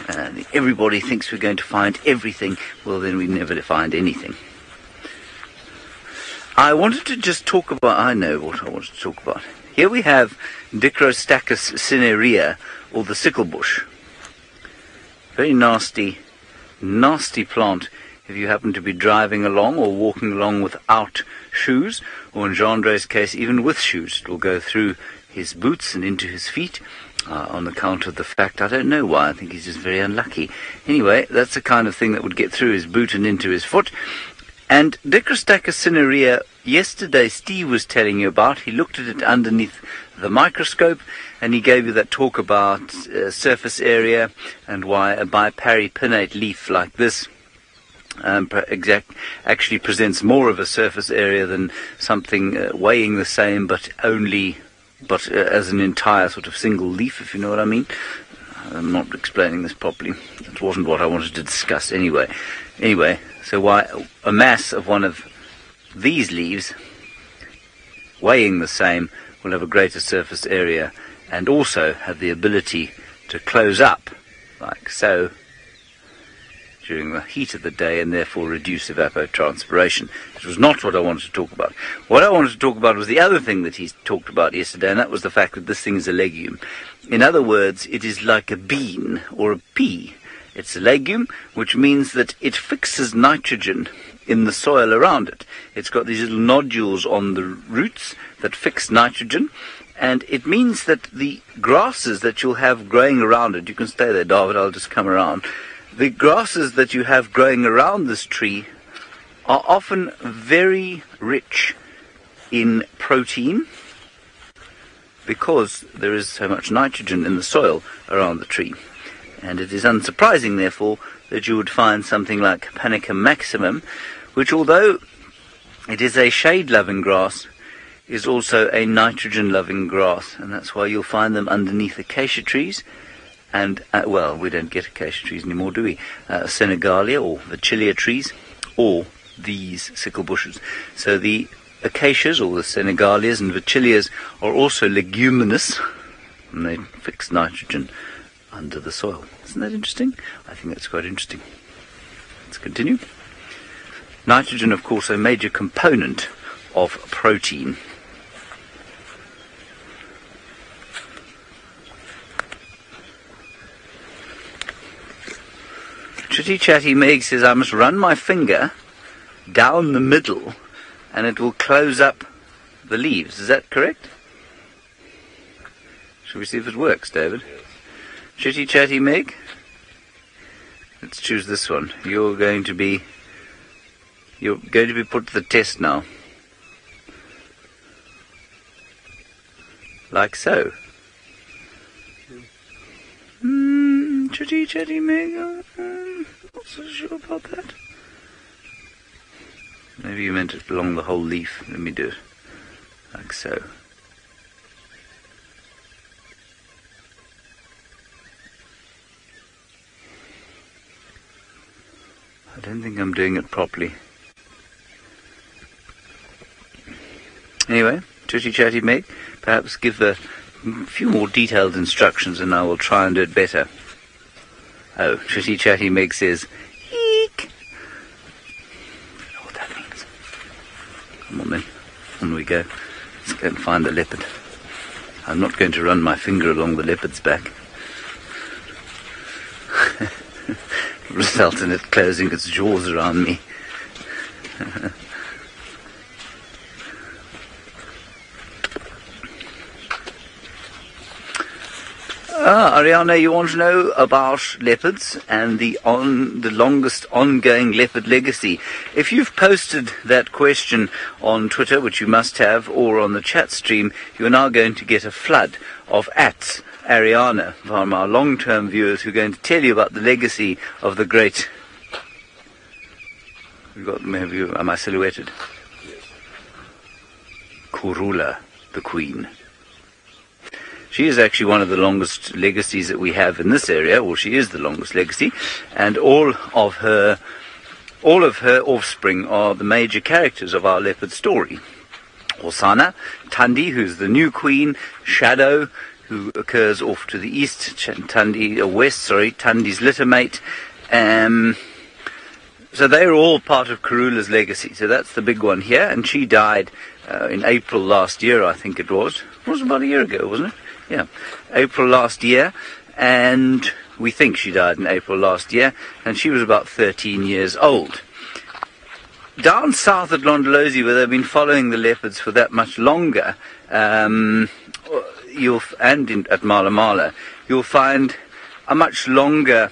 everybody thinks we're going to find everything. Well, then we never find anything. I wanted to just talk about, I know what I wanted to talk about. Here we have Dicrostachys cinerea, or the sickle bush. Very nasty, nasty plant if you happen to be driving along or walking along without shoes, or in Gendre's case, even with shoes. It will go through his boots and into his feet, on account of the fact, I don't know why, I think he's just very unlucky. Anyway, that's the kind of thing that would get through his boot and into his foot. And Dicrostachys cinerea, yesterday Steve was telling you about. He looked at it underneath the microscope, and he gave you that talk about surface area and why a biparipinnate leaf like this actually presents more of a surface area than something weighing the same but as an entire sort of single leaf, if you know what I mean. I'm not explaining this properly. That wasn't what I wanted to discuss anyway. So why a mass of one of these leaves weighing the same will have a greater surface area and also have the ability to close up like so during the heat of the day and therefore reduce evapotranspiration. It was not what I wanted to talk about. What I wanted to talk about was the other thing that he talked about yesterday, and that was the fact that this thing is a legume. In other words, it is like a bean or a pea. It's a legume, which means that it fixes nitrogen in the soil around it. It's got these little nodules on the roots that fix nitrogen, and it means that the grasses that you'll have growing around it, you can stay there, David, I'll just come around. The grasses that you have growing around this tree are often very rich in protein because there is so much nitrogen in the soil around the tree. And it is unsurprising, therefore, that you would find something like Panicum maximum, which, although it is a shade-loving grass, is also a nitrogen-loving grass, and that's why you'll find them underneath acacia trees. And, well, we don't get acacia trees anymore, do we? Senegalia or Vachilia trees, or these sickle bushes. So the acacias, or the Senegalias and Vachilias, are also leguminous, and they fix nitrogen under the soil. Isn't that interesting? I think that's quite interesting. Let's continue. Nitrogen, of course, a major component of protein. Chitty Chatty Meg says I must run my finger down the middle and it will close up the leaves. Is that correct? Shall we see if it works, David? Chitty Chatty Meg? Let's choose this one. You're going to be put to the test now. Like so. Chitty Chatty Meg, not so sure about that. Maybe you meant it along the whole leaf. Let me do it. Like so. I don't think I'm doing it properly. Anyway, Chitty Chatty Meg, perhaps give a few more detailed instructions and I will try and do it better. Oh, Chitty Chatty Meg says, eek. I don't know what that means. Come on then, on we go. Let's go and find the leopard. I'm not going to run my finger along the leopard's back. Result in it closing its jaws around me. Ariana, you want to know about leopards and the longest ongoing leopard legacy. If you've posted that question on Twitter, which you must have, or on the chat stream, you're now going to get a flood of ats, Ariana, from our long-term viewers who are going to tell you about the legacy of the great... Am I silhouetted? Kurula, the queen. She is actually one of the longest legacies that we have in this area, or she is the longest legacy, and all of her offspring are the major characters of our leopard story. Osana, Tandi, who's the new queen, Shadow, who occurs off to the east, Tandi's littermate. So they're all part of Karula's legacy. So that's the big one here, and she died in April last year, I think it was. It was about a year ago, wasn't it? Yeah, April last year, and we think she died in April last year, and she was about 13 years old. Down south at Londolozi, where they've been following the leopards for that much longer, at Mala Mala, you'll find a much longer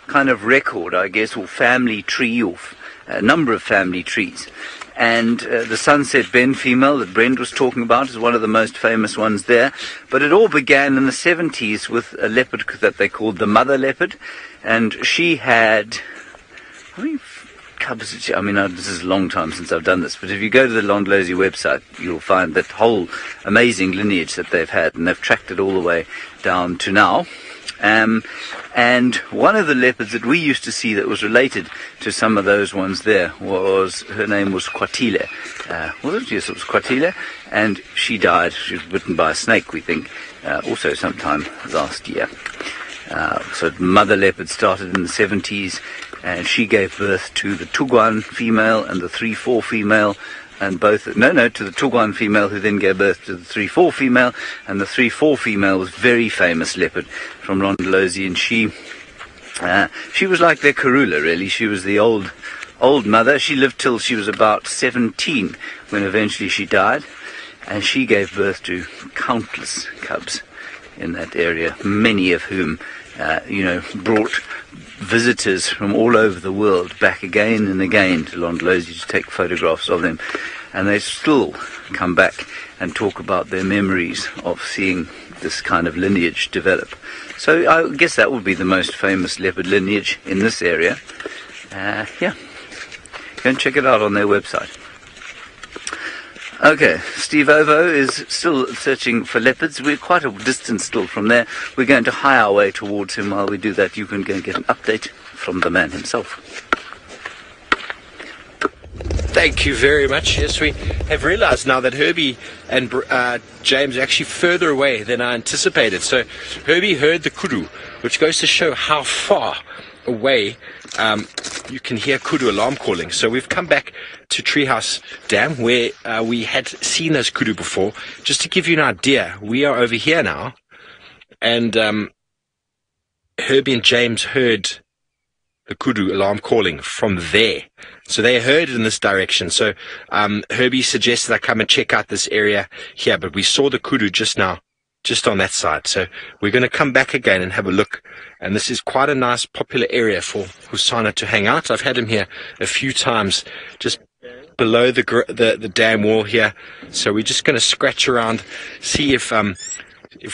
kind of record, I guess, or family tree, or a number of family trees. And the Sunset Bend female that Brent was talking about is one of the most famous ones there. But it all began in the 70s with a leopard that they called the mother leopard. And she had, how many cubs did she, I mean, this is a long time since I've done this, but if you go to the Londolozi website, you'll find that whole amazing lineage that they've had, and they've tracked it all the way down to now. And one of the leopards that we used to see that was related to some of those ones there was, her name was Kwatile. Was it? Yes, it was Kwatile. And she died. She was bitten by a snake, we think, also sometime last year. So mother leopard started in the 70s, and she gave birth to the Tuguan female and the 3-4 female. And both, to the Tuguan female, who then gave birth to the 3-4 female, and the 3-4 female was very famous leopard from Londolozi, and she was like their Karula, really. She was the old mother. She lived till she was about 17, when eventually she died, and she gave birth to countless cubs in that area, many of whom, brought visitors from all over the world back again and again to Londolozi to take photographs of them, and they still come back and talk about their memories of seeing this kind of lineage develop. So I guess that would be the most famous leopard lineage in this area. Go and check it out on their website. Okay, Steve Ovo is still searching for leopards. We're quite a distance still from there. We're going to hie our way towards him. While we do that, you can go and get an update from the man himself. Thank you very much. Yes, we have realized now that Herbie and James are actually further away than I anticipated. So Herbie heard the kudu, which goes to show how far away you can hear kudu alarm calling. So we've come back to Treehouse Dam, where we had seen those kudu before. Just to give you an idea, we are over here now, and Herbie and James heard the kudu alarm calling from there. So they heard it in this direction. So Herbie suggested I come and check out this area here, but we saw the kudu just now, just on that side. So we're going to come back again and have a look. And this is quite a nice, popular area for Husana to hang out. I've had him here a few times, just below the dam wall here. So we're just going to scratch around, see if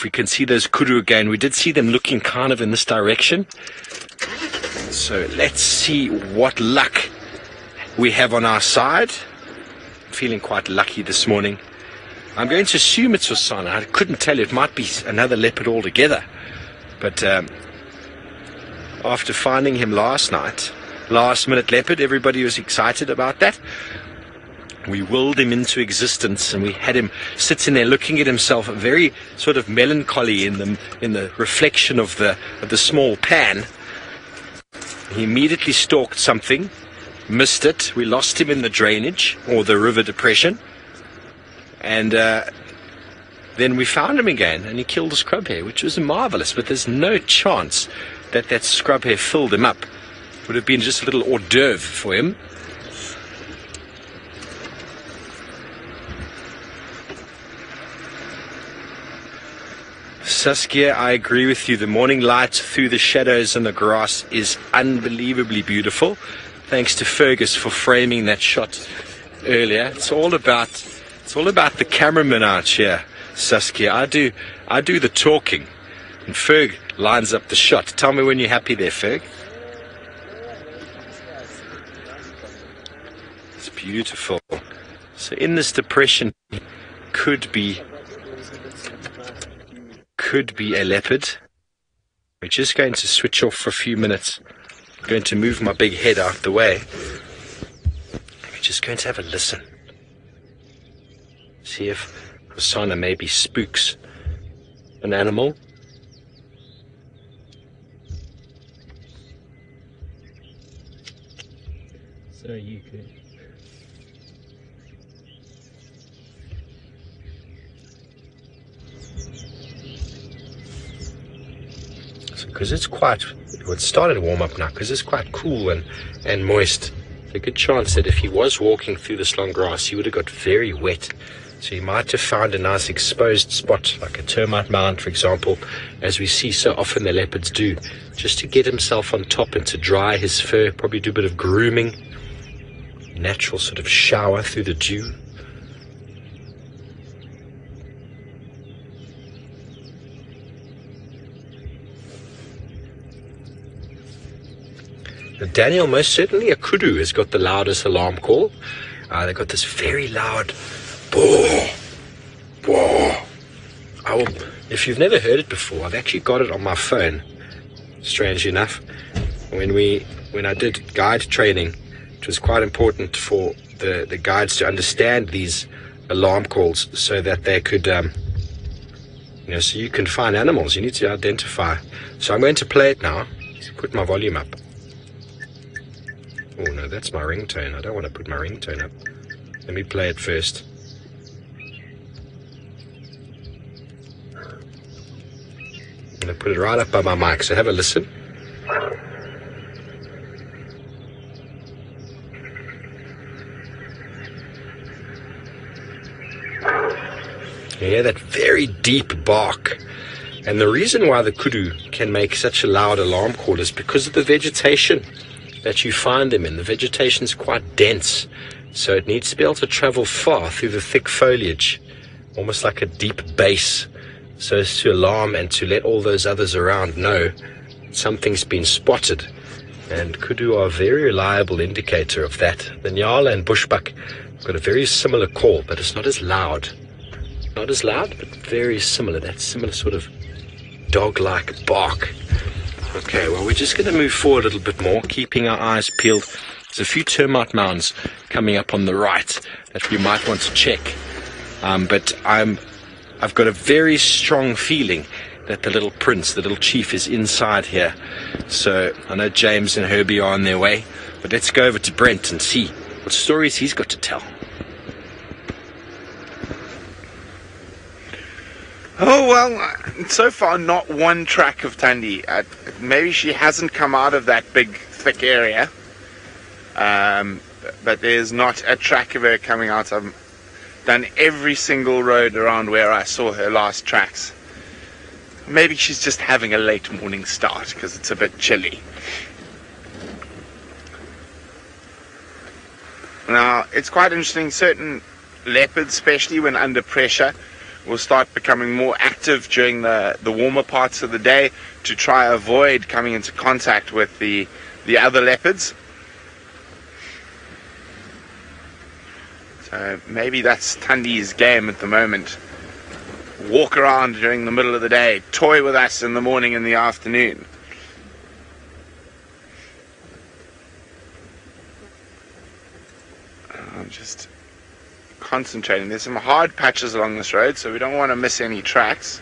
we can see those kudu again. We did see them looking kind of in this direction. So let's see what luck we have on our side. I'm feeling quite lucky this morning. I'm going to assume it's Husana. I couldn't tell you. It might be another leopard altogether. But after finding him last night, last-minute leopard, everybody was excited about that. We willed him into existence, and we had him sitting there looking at himself, very sort of melancholy in the reflection of the small pan. He immediately stalked something, missed it. We lost him in the drainage, or the river depression. And then we found him again, and he killed a scrub hare, which was marvelous. But there's no chance that scrub hare filled him up. Would have been just a little hors d'oeuvre for him. Saskia, I agree with you. The morning light through the shadows and the grass is unbelievably beautiful. Thanks to Fergus for framing that shot earlier. It's all about the cameraman out here, Saskia. I do the talking, and Ferg lines up the shot. Tell me when you're happy there, Ferg. It's beautiful. So in this depression could be a leopard. We're just going to switch off for a few minutes. I'm going to move my big head out the way. We're just going to have a listen. See if Husana maybe spooks an animal. So you could. Because it's started to warm up now, because it's quite cool and moist. There's a good chance that if he was walking through this long grass, he would have got very wet. So he might have found a nice exposed spot, like a termite mound, for example, as we see so often the leopards do, just to get himself on top and to dry his fur, probably do a bit of grooming. natural sort of shower through the dew. Now, Daniel, most certainly a kudu has got the loudest alarm call. They've got this very loud boo, boo. If you've never heard it before, I've actually got it on my phone. Strange enough, when I did guide training, it was quite important for the guides to understand these alarm calls so that they could, so you can find animals. You need to identify. So I'm going to play it now. Put my volume up. Oh no, that's my ringtone. I don't want to put my ringtone up. Let me play it first. I'm going to put it right up by my mic, so have a listen. You hear that very deep bark. And the reason why the kudu can make such a loud alarm call is because of the vegetation that you find them in. The vegetation is quite dense, so it needs to be able to travel far through the thick foliage, almost like a deep bass, so as to alarm and to let all those others around know something's been spotted. And kudu are a very reliable indicator of that. The nyala and bushbuck have got a very similar call, but it's not as loud. Not as loud, but very similar. That similar sort of dog-like bark. Okay, well, we're just going to move forward a little bit more, keeping our eyes peeled. There's a few termite mounds coming up on the right that we might want to check. But I've got a very strong feeling that the little prince, the little chief, is inside here. So I know James and Herbie are on their way, but let's go over to Brent and see what stories he's got to tell. Oh, well, so far not one track of Thandi. Maybe she hasn't come out of that big, thick area. But there's not a track of her coming out. I've done every single road around where I saw her last tracks. Maybe she's just having a late morning start because it's a bit chilly. Now, it's quite interesting. Certain leopards, especially when under pressure, will start becoming more active during the warmer parts of the day to try avoid coming into contact with the other leopards. So maybe that's Thandi's game at the moment. Walk around during the middle of the day, toy with us in the morning and the afternoon. I'm just concentrating. There's some hard patches along this road, so we don't want to miss any tracks.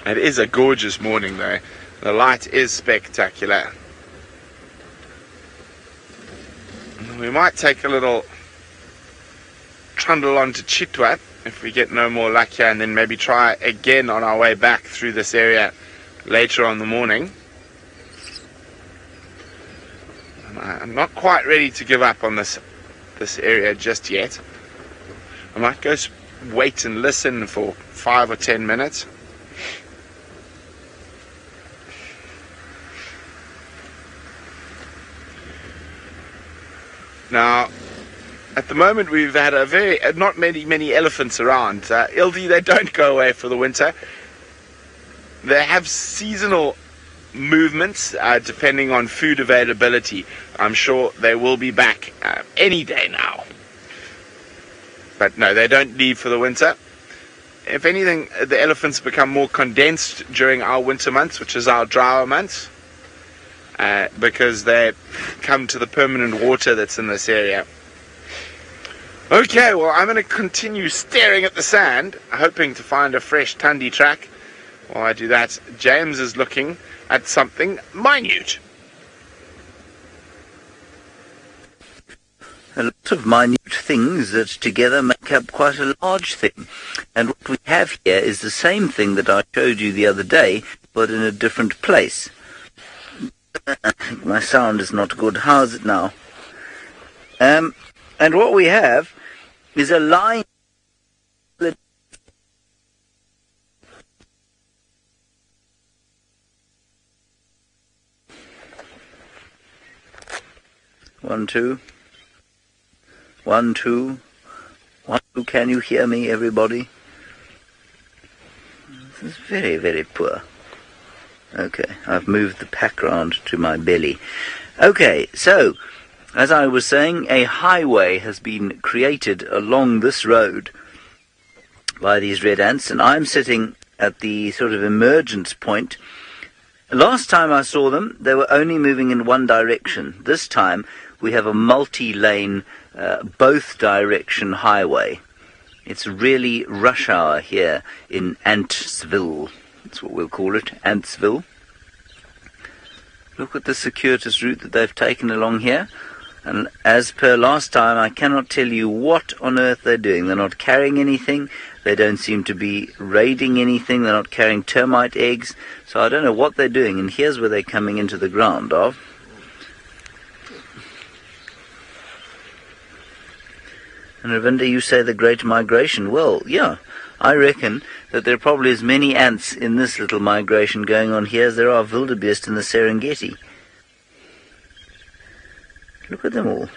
It is a gorgeous morning though. The light is spectacular. We might take a little trundle on to Chitwa if we get no more luck here, and then maybe try again on our way back through this area later on in the morning. I'm not quite ready to give up on this area just yet. I might go wait and listen for 5 or 10 minutes. Now, at the moment we've had not many elephants around. Ildi, they don't go away for the winter. They have seasonal movements depending on food availability. I'm sure they will be back any day now. But no, they don't leave for the winter. If anything, the elephants become more condensed during our winter months, which is our drier months, because they come to the permanent water that's in this area. Okay, well, I'm going to continue staring at the sand, hoping to find a fresh Thandi track. While I do that, James is looking at something minute. A lot of minute things that together make up quite a large thing. And what we have here is the same thing that I showed you the other day, but in a different place. My sound is not good. How is it now? And what we have is a line that . 1, 2. 1, 2. 1, 2. Can you hear me, everybody? This is very, very poor. Okay, I've moved the pack round to my belly. Okay, so, as I was saying, a highway has been created along this road by these red ants, and I'm sitting at the sort of emergence point. Last time I saw them, they were only moving in one direction. This time, we have a multi-lane, both-direction highway. It's really rush hour here in Antsville. That's what we'll call it, Antsville. Look at the circuitous route that they've taken along here. And as per last time, I cannot tell you what on earth they're doing. They're not carrying anything. They don't seem to be raiding anything. They're not carrying termite eggs. So I don't know what they're doing. And here's where they're coming into the ground of. And Ravinda, you say the Great Migration. Well, yeah, I reckon that there are probably as many ants in this little migration going on here as there are wildebeest in the Serengeti. Look at them all.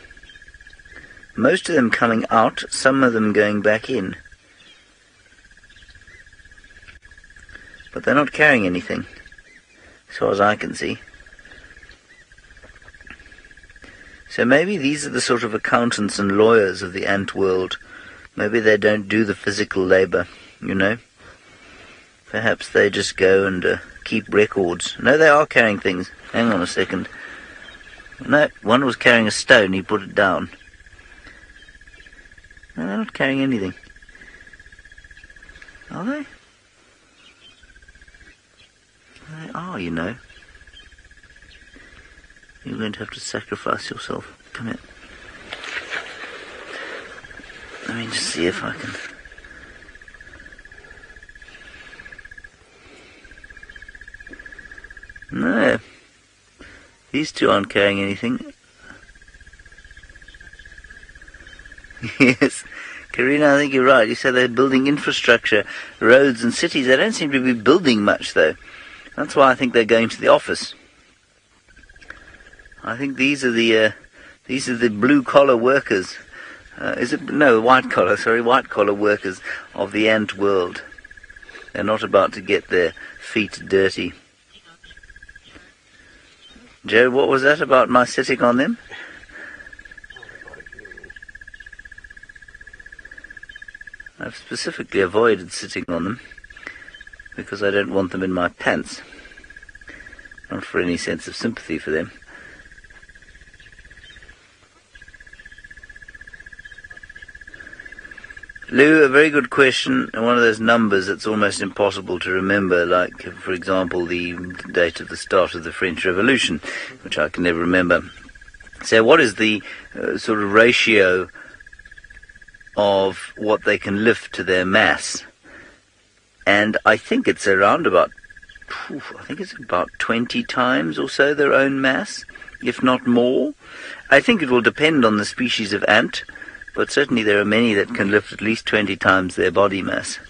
Most of them coming out, some of them going back in. But they're not carrying anything, as far as I can see. So maybe these are the sort of accountants and lawyers of the ant world. Maybe they don't do the physical labor, you know. Perhaps they just go and keep records. No, they are carrying things. Hang on a second. No, one was carrying a stone, he put it down. No, they're not carrying anything. Are they? They are, you know. You're going to have to sacrifice yourself. Come here. Let me just see if I can... No. These two aren't carrying anything. Yes. Karina, I think you're right. You said they're building infrastructure, roads and cities. They don't seem to be building much, though. That's why I think they're going to the office. I think these are the blue-collar workers. White-collar workers of the ant world. They're not about to get their feet dirty. Joe, what was that about my sitting on them? I've specifically avoided sitting on them because I don't want them in my pants. Not for any sense of sympathy for them. Lou, a very good question, and one of those numbers that's almost impossible to remember, like, for example, the date of the start of the French Revolution, which I can never remember. So what is the sort of ratio of what they can lift to their mass? And I think it's around about, 20 times or so their own mass, if not more. I think it will depend on the species of ant, but certainly there are many that can lift at least 20 times their body mass.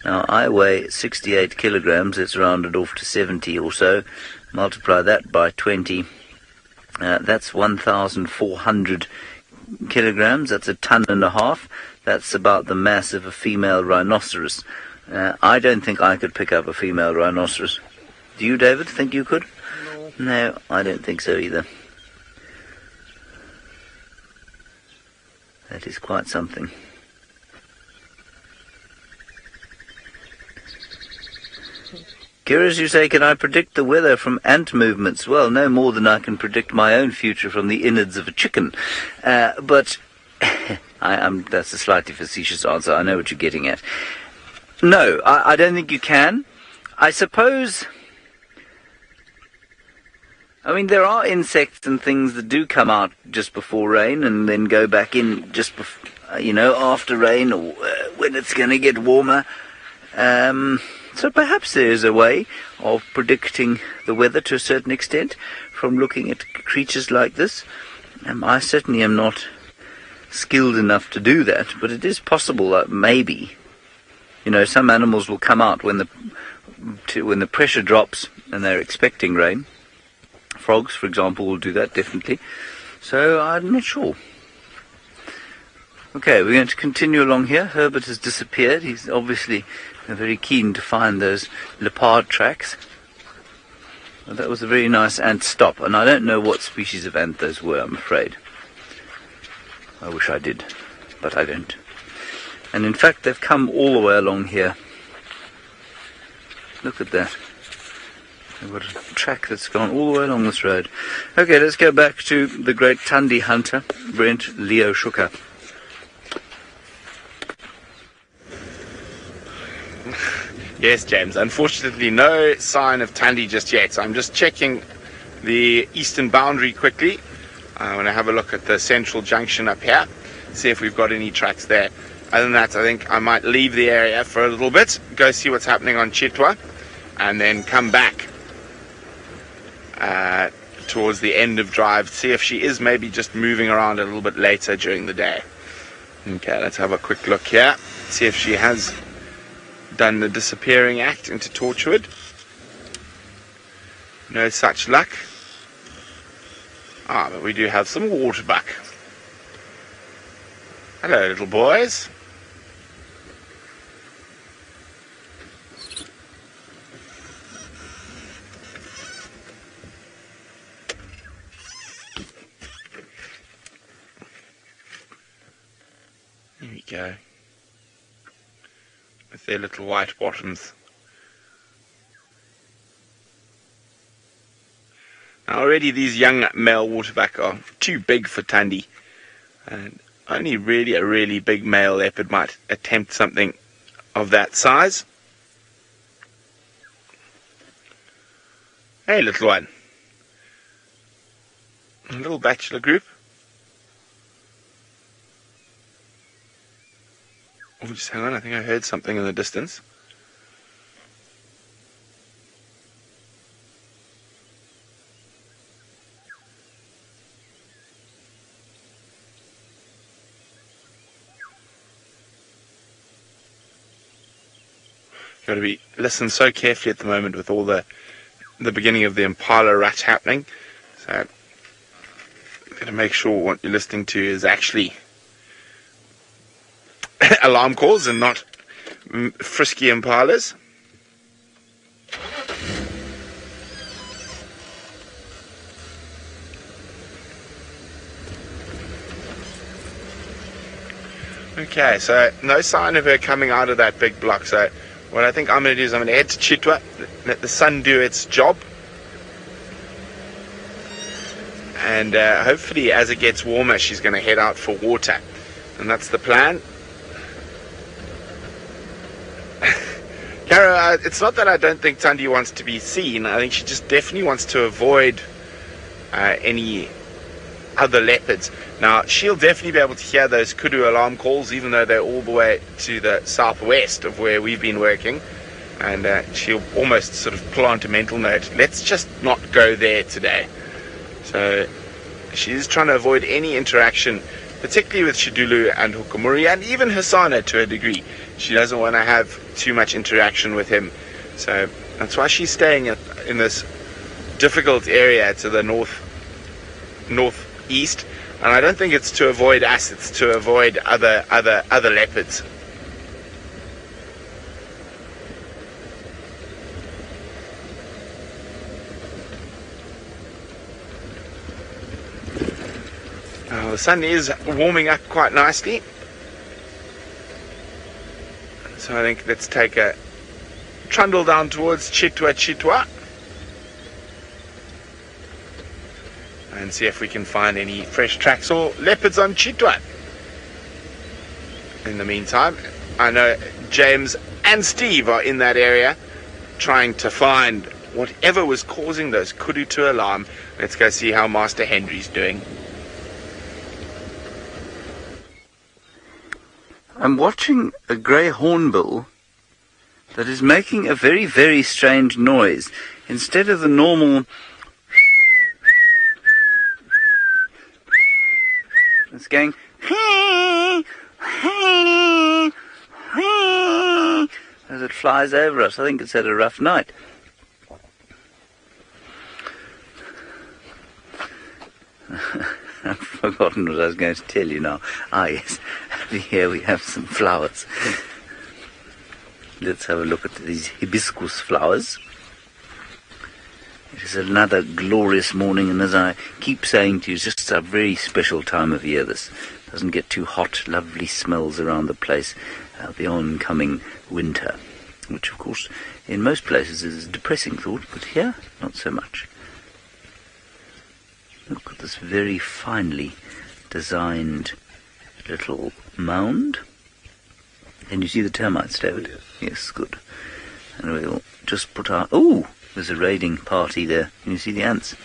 Now, I weigh 68 kilograms, it's rounded off to 70 or so. Multiply that by 20, that's 1,400 kilograms, that's a ton and a half. That's about the mass of a female rhinoceros. I don't think I could pick up a female rhinoceros. Do you, David, think you could? No, I don't think so either. That is quite something. Curious, you say, can I predict the weather from ant movements? Well, no more than I can predict my own future from the innards of a chicken. But that's a slightly facetious answer. I know what you're getting at. No, I don't think you can. I suppose... I mean, there are insects and things that do come out just before rain and then go back in just after rain or when it's going to get warmer. So perhaps there is a way of predicting the weather to a certain extent from looking at creatures like this. I certainly am not skilled enough to do that, but it is possible that maybe, some animals will come out when the pressure drops and they're expecting rain. Frogs, for example, will do that, definitely. So I'm not sure. Okay, we're going to continue along here. Herbert has disappeared. He's obviously very keen to find those leopard tracks. Well, that was a very nice ant stop, and I don't know what species of ant those were, I'm afraid. I wish I did, but I don't. And in fact, they've come all the way along here. Look at that. They've got a track that's gone all the way along this road. Okay, let's go back to the great Tundi hunter, Brent Leo Shuka. Yes, James. Unfortunately, no sign of Tundi just yet. So I'm just checking the eastern boundary quickly. I want to have a look at the central junction up here, see if we've got any tracks there. Other than that, I think I might leave the area for a little bit, go see what's happening on Chitwa, and then come back towards the end of drive, see if she is maybe just moving around a little bit later during the day. Okay, let's have a quick look here, see if she has done the disappearing act into Torchwood. No such luck. Ah, but we do have some waterbuck. Hello, little boys. There we go. With their little white bottoms. Now already these young male waterbuck are too big for Tundi, and only really a really big male leopard might attempt something of that size. Hey, little one. A little bachelor group. Oh, just hang on, I think I heard something in the distance. Got to listen so carefully at the moment with all the beginning of the Impala rut happening. So, got to make sure what you're listening to is actually alarm calls and not frisky Impalas. Okay, so no sign of her coming out of that big block. So what I think I'm going to do is I'm going to head to Chitwa, let the sun do its job, and hopefully as it gets warmer she's going to head out for water, and that's the plan. Caro, it's not that I don't think Tundi wants to be seen. I think she just definitely wants to avoid any other leopards. Now, she'll definitely be able to hear those kudu alarm calls, even though they're all the way to the southwest of where we've been working. And she'll almost sort of pull onto mental note, let's just not go there today. So she's trying to avoid any interaction, particularly with Shidulu and Hukumuri, and even Hasana to a degree. She doesn't want to have too much interaction with him. So that's why she's staying in this difficult area to the northeast. And I don't think it's to avoid us, it's to avoid other leopards. The sun is warming up quite nicely. So I think let's take a trundle down towards Chitwa and see if we can find any fresh tracks or leopards on Chitwa. In the meantime, I know James and Steve are in that area trying to find whatever was causing those kudu to alarm. Let's go see how Master Henry's doing. I'm watching a grey hornbill that is making a very, very strange noise. Instead of the normal, it's going as it flies over us. I think it's had a rough night. I've forgotten what I was going to tell you now. Ah, yes. Here we have some flowers. Let's have a look at these hibiscus flowers. It is another glorious morning, and as I keep saying to you, it's just a very special time of year. This doesn't get too hot, lovely smells around the place, the oncoming winter, which of course in most places is a depressing thought, but here not so much. Look at this very finely designed little mound. Can you see the termites, David? Yes, good. And we'll just put our... Oh, there's a raiding party there. Can you see the ants?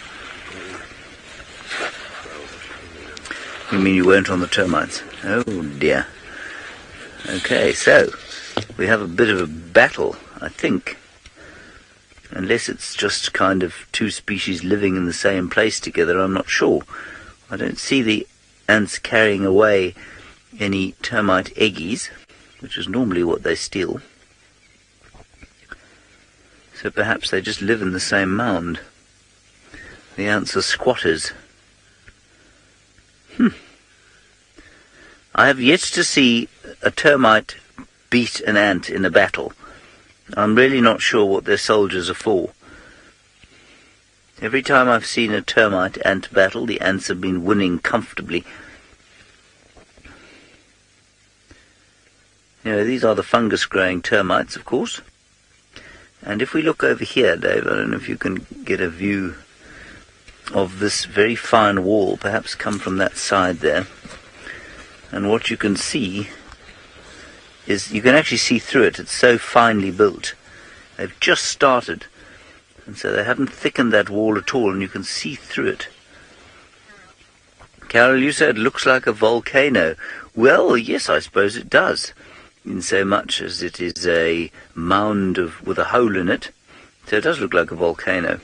You mean you weren't on the termites? Oh dear. Okay, so we have a bit of a battle, I think. Unless it's just kind of two species living in the same place together, I'm not sure. I don't see the ants carrying away any termite eggies, which is normally what they steal. So perhaps they just live in the same mound. The ants are squatters. I have yet to see a termite beat an ant in a battle. I'm really not sure what their soldiers are for. Every time I've seen a termite ant battle, the ants have been winning comfortably. You know, these are the fungus-growing termites, of course. And if we look over here, Dave, I don't know if you can get a view of this very fine wall, perhaps come from that side there. And what you can see is you can actually see through it. It's so finely built. They've just started, and so they haven't thickened that wall at all, and you can see through it. Carol, you said it looks like a volcano. Well, yes, I suppose it does, in so much as it is a mound with a hole in it. So it does look like a volcano.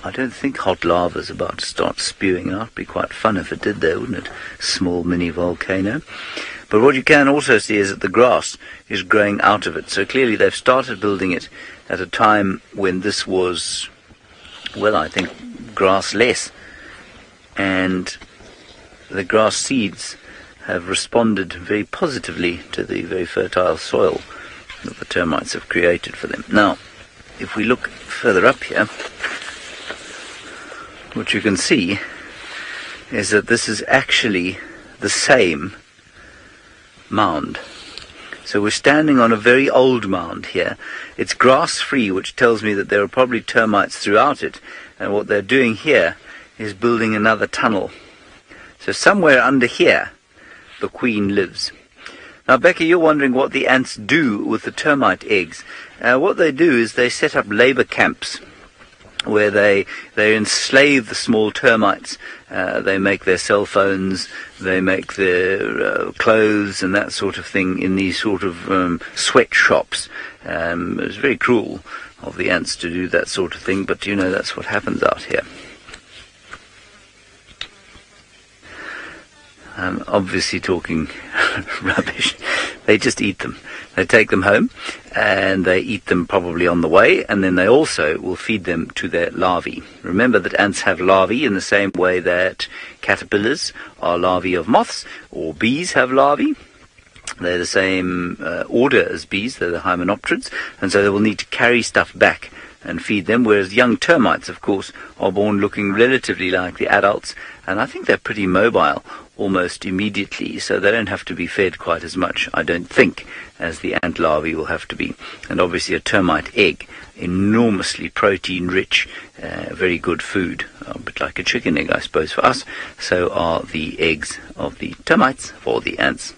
I don't think hot lava's about to start spewing out. It'd be quite fun if it did, though, wouldn't it? Small mini volcano. But what you can also see is that the grass is growing out of it. So clearly they've started building it at a time when this was, well, I think, grassless. And the grass seeds have responded very positively to the very fertile soil that the termites have created for them. Now, if we look further up here, what you can see is that this is actually the same mound. So we're standing on a very old mound here. It's grass-free, which tells me that there are probably termites throughout it. And what they're doing here is building another tunnel. So somewhere under here, the queen lives. Now, Becca, you're wondering what the ants do with the termite eggs. What they do is they set up labor camps where they enslave the small termites. They make their cell phones, they make their clothes and that sort of thing in these sort of sweatshops. It's very cruel of the ants to do that sort of thing, but you know, that's what happens out here. Obviously talking rubbish. They just eat them. They take them home and they eat them probably on the way, and then they also will feed them to their larvae. Remember that ants have larvae in the same way that caterpillars are larvae of moths, or bees have larvae. They're the same order as bees, they're the hymenopterids, and so they will need to carry stuff back and feed them, whereas young termites, of course, are born looking relatively like the adults, and I think they're pretty mobile almost immediately, so they don't have to be fed quite as much, I don't think, as the ant larvae will have to be. And obviously a termite egg, enormously protein-rich, very good food, a bit like a chicken egg, I suppose, for us. So are the eggs of the termites for the ants.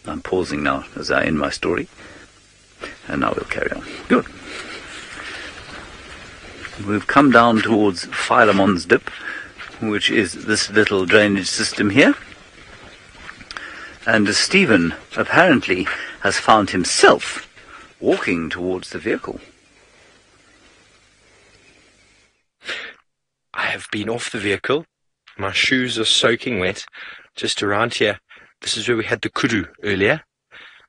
I'm pausing now as I end my story, and now we'll carry on. Good. We've come down towards Philemon's Dip, which is this little drainage system here. And Stephen apparently has found himself walking towards the vehicle. I have been off the vehicle. My shoes are soaking wet. Just around here. This is where we had the kudu earlier.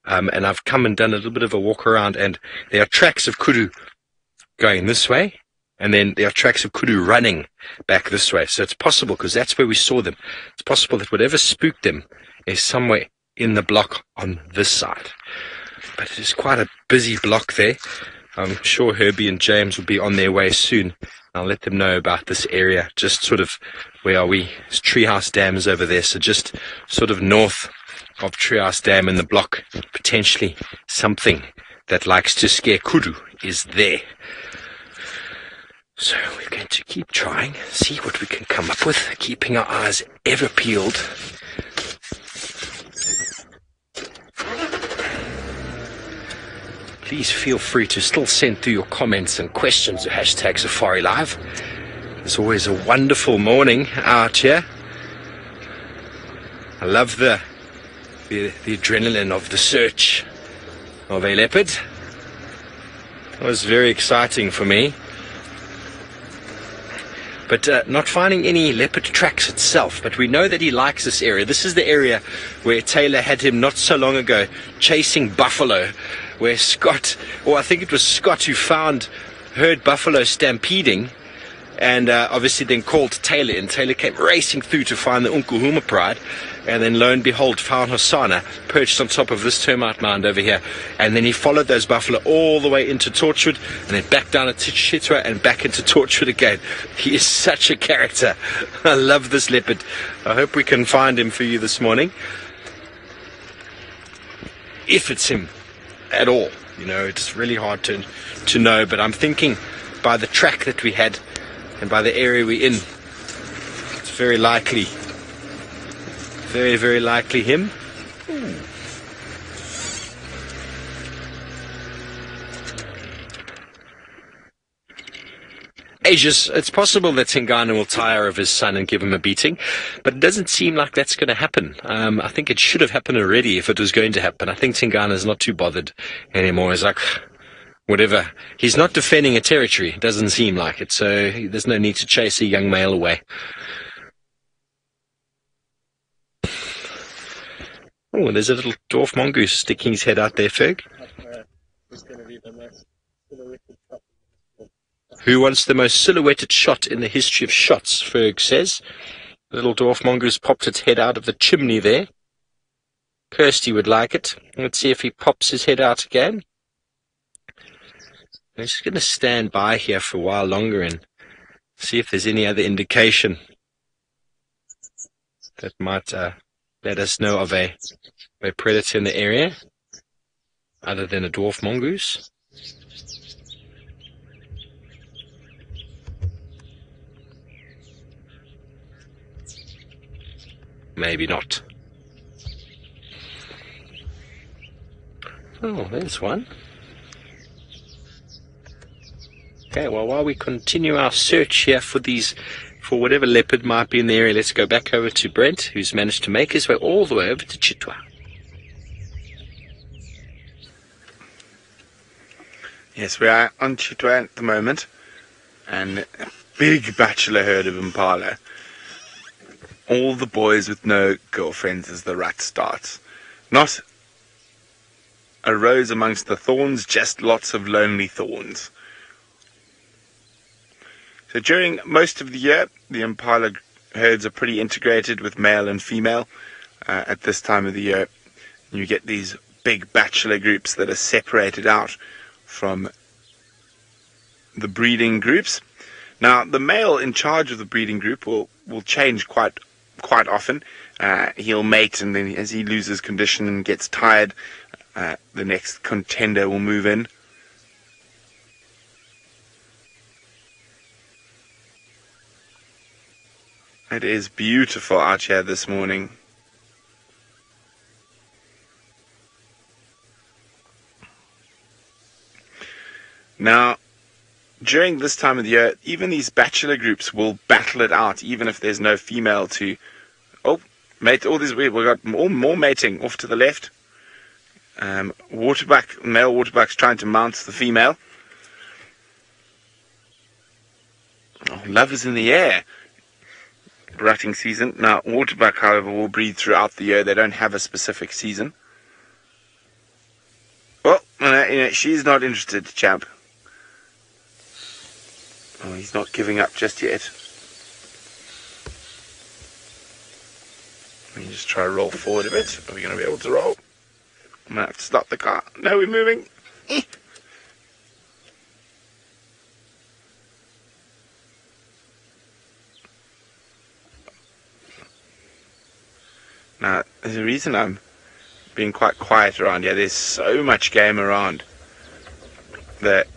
And I've come and done a little bit of a walk around, and there are tracks of kudu going this way And then there are tracks of kudu running back this way. So it's possible, because that's where we saw them, it's possible that whatever spooked them is somewhere in the block on this side. But it is quite a busy block there. I'm sure Herbie and James will be on their way soon. I'll let them know about this area. Just sort of, where are we? It's Treehouse Dam is over there. So just sort of north of Treehouse Dam in the block, potentially something that likes to scare kudu is there. So we're going to keep trying, see what we can come up with, keeping our eyes ever peeled. Please feel free to still send through your comments and questions to hashtag Safari Live. It's always a wonderful morning out here. I love the adrenaline of the search of a leopard. It was very exciting for me. But not finding any leopard tracks itself. But we know that he likes this area. This is the area where Taylor had him not so long ago chasing buffalo, where Scott, or I think it was Scott, who heard buffalo stampeding, and obviously then called Taylor, and Taylor came racing through to find the Unkuhuma pride, and then lo and behold found Hosanna perched on top of this termite mound over here. And then he followed those buffalo all the way into Torchwood, and then back down to Chitwa and back into Torchwood again. He is such a character. I love this leopard. I hope we can find him for you this morning, if it's him at all. You know, it's really hard to know, but I'm thinking by the track that we had and by the area we're in, it's very likely, very, very likely him. Ages, it's possible that Tingana will tire of his son and give him a beating, but it doesn't seem like that's going to happen. I think it should have happened already if it was going to happen. I think Tingana's not too bothered anymore. He's like, whatever. He's not defending a territory. It doesn't seem like it, so there's no need to chase a young male away. Oh, there's a little dwarf mongoose sticking his head out there, Ferg. Who wants the most silhouetted shot in the history of shots, Ferg says. The little dwarf mongoose popped its head out of the chimney there. Kirsty would like it. Let's see if he pops his head out again. I'm just going to stand by here for a while longer and see if there's any other indication that might let us know of a predator in the area, other than a dwarf mongoose. Maybe not. Oh, there's one. Okay, well, while we continue our search here for whatever leopard might be in the area, let's go back over to Brent, who's managed to make his way all the way over to Chitwa. Yes, we are on Chitwa at the moment, and a big bachelor herd of Impala. All the boys with no girlfriends as the rut starts. Not a rose amongst the thorns, just lots of lonely thorns. So during most of the year, the Impala herds are pretty integrated with male and female. At this time of the year, you get these big bachelor groups that are separated out from the breeding groups. Now, the male in charge of the breeding group will change quite often. He'll mate, and then as he loses condition and gets tired, the next contender will move in. It is beautiful out here this morning. Now, during this time of the year, even these bachelor groups will battle it out, even if there's no female to... Oh, mate, all this we've got more mating off to the left. Male waterbuck's trying to mount the female. Oh, love is in the air. Rutting season. Now, waterbuck, however, will breed throughout the year. They don't have a specific season. Well, she's not interested, champ. Oh, he's not giving up just yet. Let me just try to roll forward a bit. Are we going to be able to roll? I'm going to have to stop the car. No, we're moving. Now, there's a reason I'm being quite quiet around here. There's so much game around the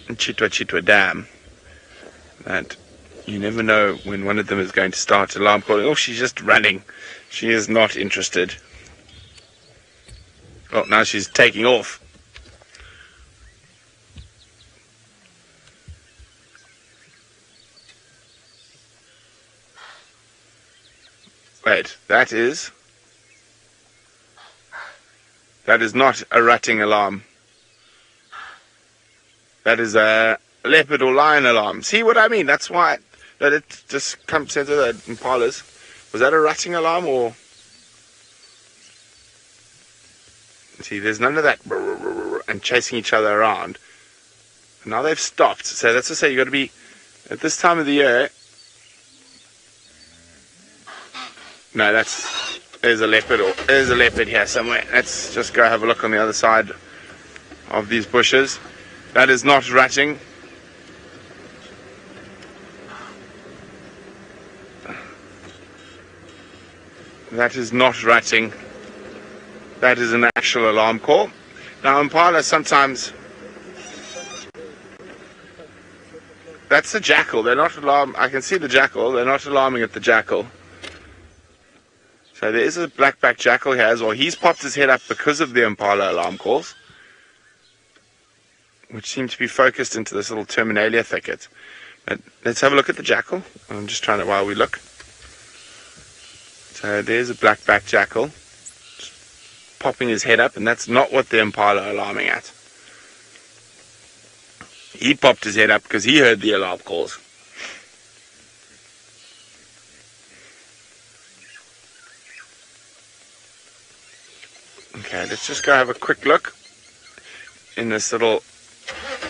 Chitwa Dam that you never know when one of them is going to start alarm calling. Oh, she's just running. She is not interested. Oh, now she's taking off. Wait, that is not a rutting alarm. That is a leopard or lion alarm. See what I mean? That's why that it just comes into the Impalas. Was that a rutting alarm or? See, there's none of that and chasing each other around. Now they've stopped. So that's to say, you got to be at this time of the year. No, there's a leopard here somewhere. Let's just go have a look on the other side of these bushes. That is not rutting. That is not rutting. That is an actual alarm call. Now, Impala sometimes... That's the jackal. They're not alarm. I can see the jackal. They're not alarming at the jackal. So there is a black-backed jackal here as well. He's popped his head up because of the Impala alarm calls, which seem to be focused into this little Terminalia thicket. But let's have a look at the jackal. I'm just trying to, while we look. So there's a black-backed jackal just popping his head up, and that's not what the Impala are alarming at. He popped his head up because he heard the alarm calls. Okay, let's just go have a quick look in this little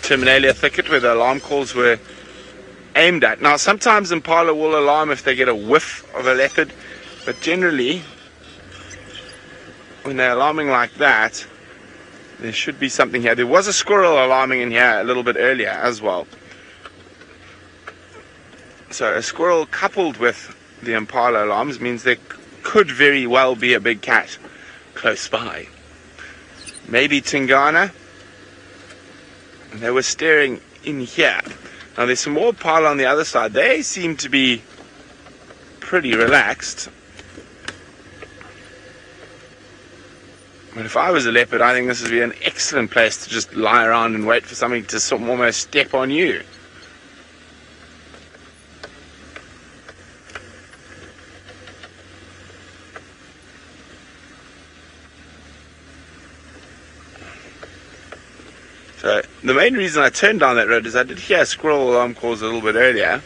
Terminalia thicket where the alarm calls were aimed at. Now, sometimes Impala will alarm if they get a whiff of a leopard, but generally, when they're alarming like that, there should be something here. There was a squirrel alarming in here a little bit earlier as well. So a squirrel coupled with the Impala alarms means there could very well be a big cat close by. Maybe Tingana. And they were staring in here. Now there's some more Impala on the other side. They seem to be pretty relaxed. But if I was a leopard, I think this would be an excellent place to just lie around and wait for something to almost step on you. So the main reason I turned down that road is I did hear squirrel alarm calls a little bit earlier.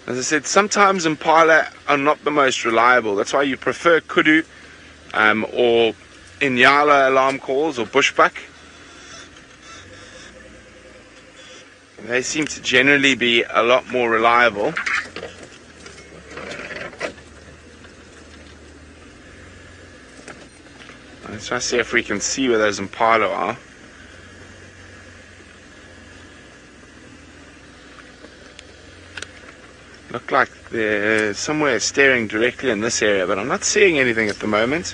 As I said, sometimes Impala are not the most reliable. That's why you prefer kudu or Inyala alarm calls or bushbuck. They seem to generally be a lot more reliable. Let's try to see if we can see where those Impala are. Look like they're somewhere staring directly in this area, but I'm not seeing anything at the moment.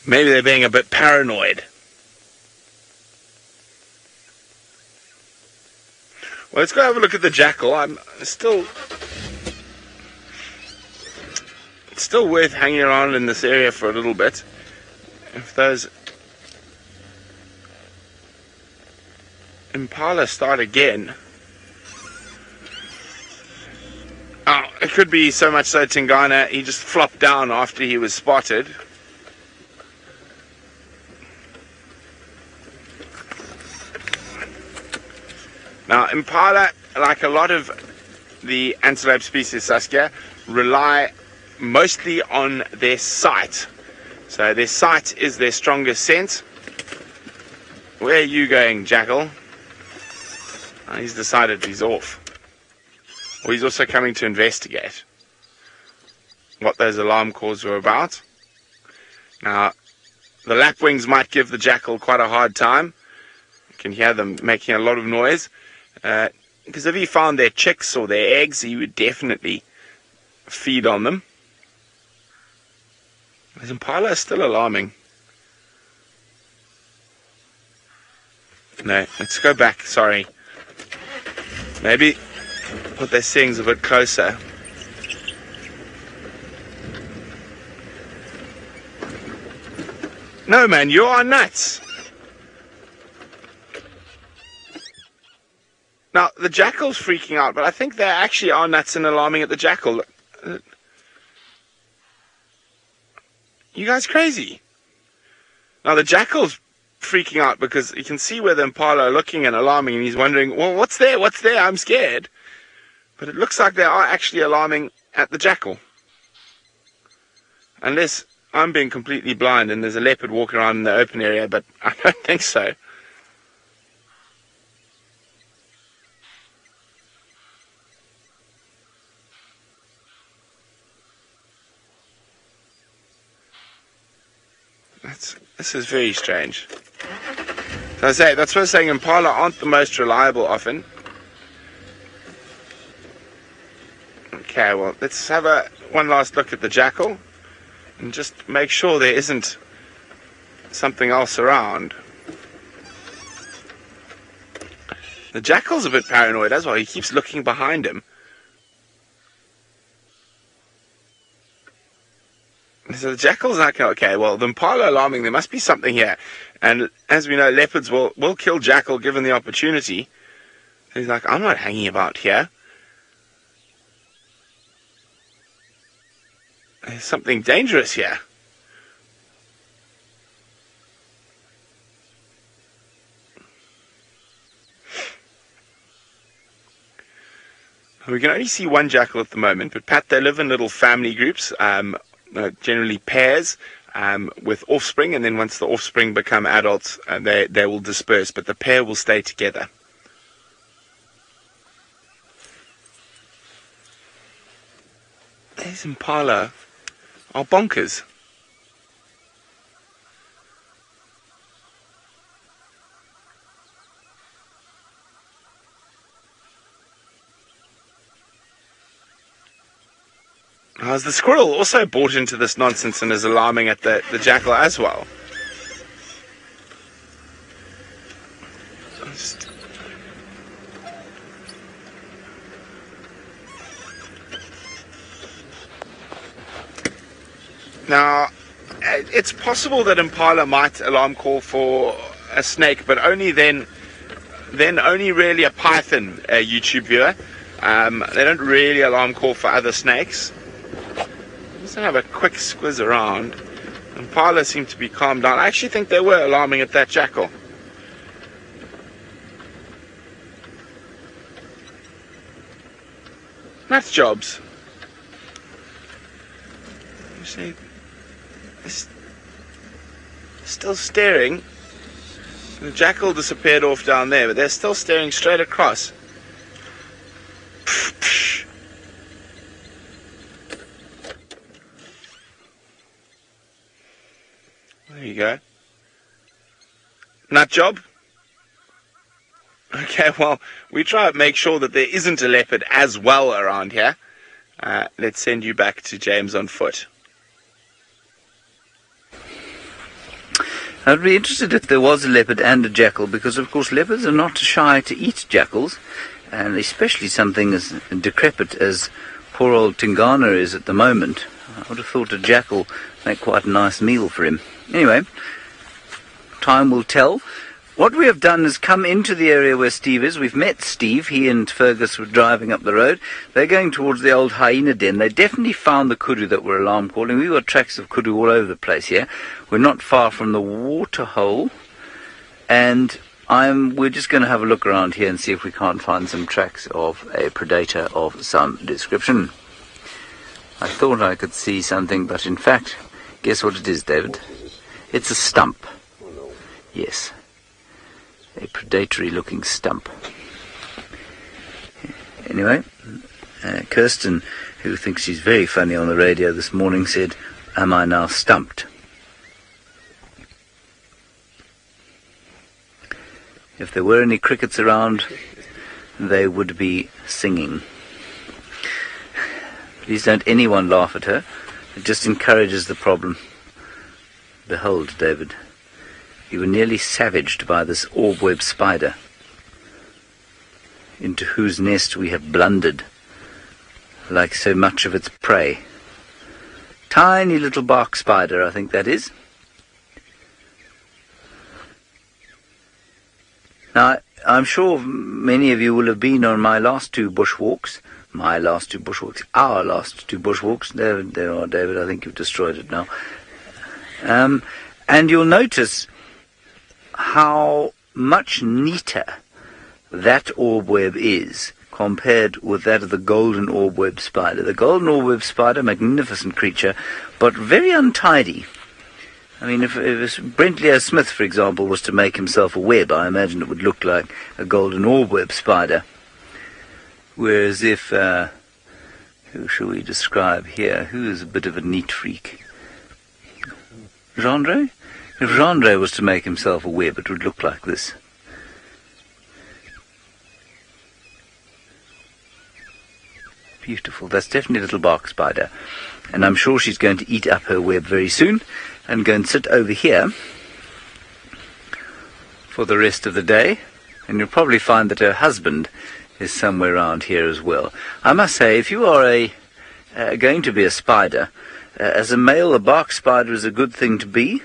Maybe they're being a bit paranoid. Well, let's go have a look at the jackal. It's still worth hanging around in this area for a little bit. If those Impala start again. Oh, it could be so much so Tingana, he just flopped down after he was spotted. Now, Impala like a lot of the antelope species, Saskia, rely mostly on their sight. So their sight is their strongest sense. Where are you going, Jackal? Oh, he's decided he's off. Or he's also coming to investigate what those alarm calls were about. Now, the lapwings might give the jackal quite a hard time. You can hear them making a lot of noise. Because if he found their chicks or their eggs, he would definitely feed on them. This Impala is still alarming. No, let's go back, sorry. Maybe put their stings a bit closer. No, man, you are nuts. Now, the jackal's freaking out, but I think they actually are nuts and alarming at the jackal. You guys crazy? Now, the jackal's freaking out because you can see where the Impala are looking and alarming, and he's wondering, well, what's there? What's there? I'm scared. But it looks like they are actually alarming at the jackal. Unless I'm being completely blind and there's a leopard walking around in the open area, but I don't think so. This is very strange. So I say, that's what I was saying, Impala aren't the most reliable often. Okay, well, let's have one last look at the jackal and just make sure there isn't something else around. The jackal's a bit paranoid as well. He keeps looking behind him. So the jackal's like, okay, well, the Impala alarming, there must be something here. And as we know, leopards will kill jackal given the opportunity. So he's like, I'm not hanging about here. There's something dangerous here. We can only see one jackal at the moment, but Pat, they live in little family groups. Generally pairs with offspring, and then once the offspring become adults, they will disperse, but the pair will stay together. These Impala are bonkers. Has the squirrel also bought into this nonsense and is alarming at the jackal as well? Now, it's possible that Impala might alarm call for a snake, but only then only really a python, a YouTube viewer. They don't really alarm call for other snakes. Just have a quick squiz around. Impala seem to be calmed down. I actually think they were alarming at that jackal. That's jobs. You see, still staring. The jackal disappeared off down there, but they're still staring straight across. There you go. Nut job? Okay, well, we try to make sure that there isn't a leopard as well around here. Let's send you back to James on foot. I'd be interested if there was a leopard and a jackal, because of course leopards are not shy to eat jackals, and especially something as decrepit as poor old Tingana is at the moment. I would have thought a jackal make quite a nice meal for him. Anyway, time will tell. What we have done is come into the area where Steve is. We've met Steve. He and Fergus were driving up the road. They're going towards the old hyena den. They definitely found the kudu that were alarm calling. We've got tracks of kudu all over the place here. We're not far from the water hole. And we're just going to have a look around here and see if we can't find some tracks of a predator of some description. I thought I could see something, but in fact, guess what it is, David? It's a stump. Yes. A predatory-looking stump. Anyway, Kirsten, who thinks she's very funny on the radio this morning, said, "Am I now stumped?" If there were any crickets around, they would be singing. Please don't anyone laugh at her. It just encourages the problem. Behold, David, you were nearly savaged by this orb-web spider, into whose nest we have blundered, like so much of its prey. Tiny little bark spider, I think that is. Now, I'm sure many of you will have been on my last two bushwalks. Our last two bushwalks. There are, David, I think you've destroyed it now. And you'll notice how much neater that orb-web is compared with that of the golden orb-web spider. The golden orb-web spider, magnificent creature, but very untidy. I mean, if Brent Leo Smith, for example, was to make himself a web, I imagine it would look like a golden orb-web spider. Whereas if, who shall we describe here? Who is a bit of a neat freak? Gendre? If Gendre was to make himself a web, it would look like this. Beautiful. That's definitely a little bark spider. And I'm sure she's going to eat up her web very soon and go and sit over here for the rest of the day. And you'll probably find that her husband is somewhere around here as well. I must say, if you are going to be a spider, as a male, a bark spider is a good thing to be,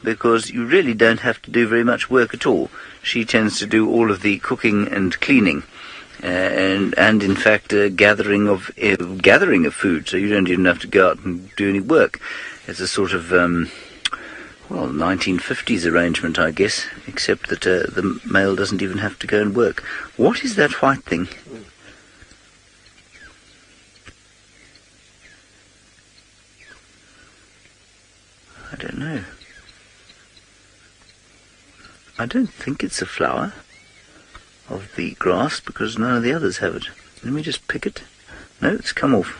because you really don't have to do very much work at all. She tends to do all of the cooking and cleaning, and in fact gathering of food, so you don't even have to go out and do any work. It's a sort of 1950s arrangement, I guess, except that the male doesn't even have to go and work. What is that white thing? I don't know. I don't think it's a flower of the grass, because none of the others have it. Let me just pick it. No, it's come off.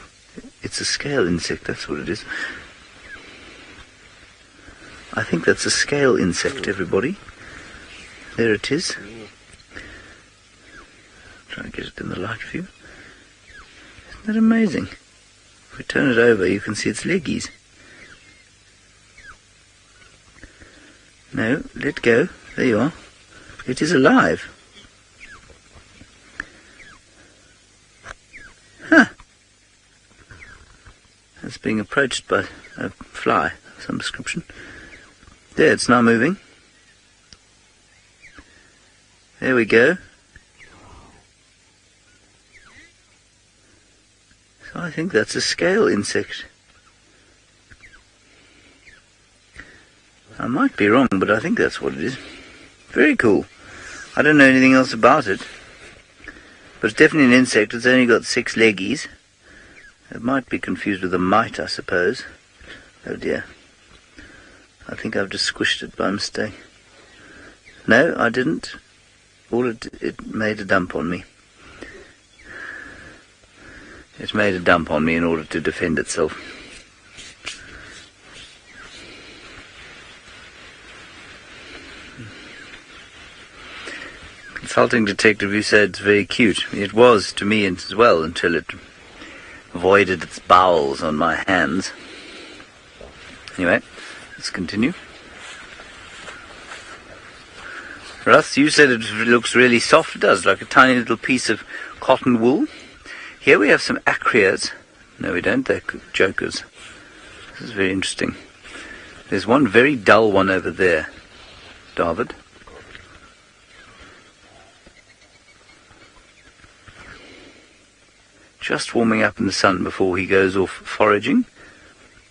It's a scale insect, that's what it is. I think that's a scale insect, everybody. There it is. Try to get it in the light view. Isn't that amazing? If we turn it over, you can see its leggies. No, let go. There you are. It is alive. Huh. It's being approached by a fly of some description. There, it's now moving. There we go. So I think that's a scale insect. I might be wrong, but I think that's what it is. Very cool. I don't know anything else about it, but it's definitely an insect. It's only got 6 leggies. It might be confused with a mite, I suppose. Oh dear. I think I've just squished it by mistake. No, I didn't. It made a dump on me. It made a dump on me in order to defend itself. Consulting detective, you said it's very cute. It was to me as well, until it voided its bowels on my hands. Anyway, let's continue. Russ, you said it looks really soft. It does, like a tiny little piece of cotton wool. Here we have some acreas. No, we don't. They're jokers. This is very interesting. There's one very dull one over there, David. Just warming up in the sun before he goes off foraging.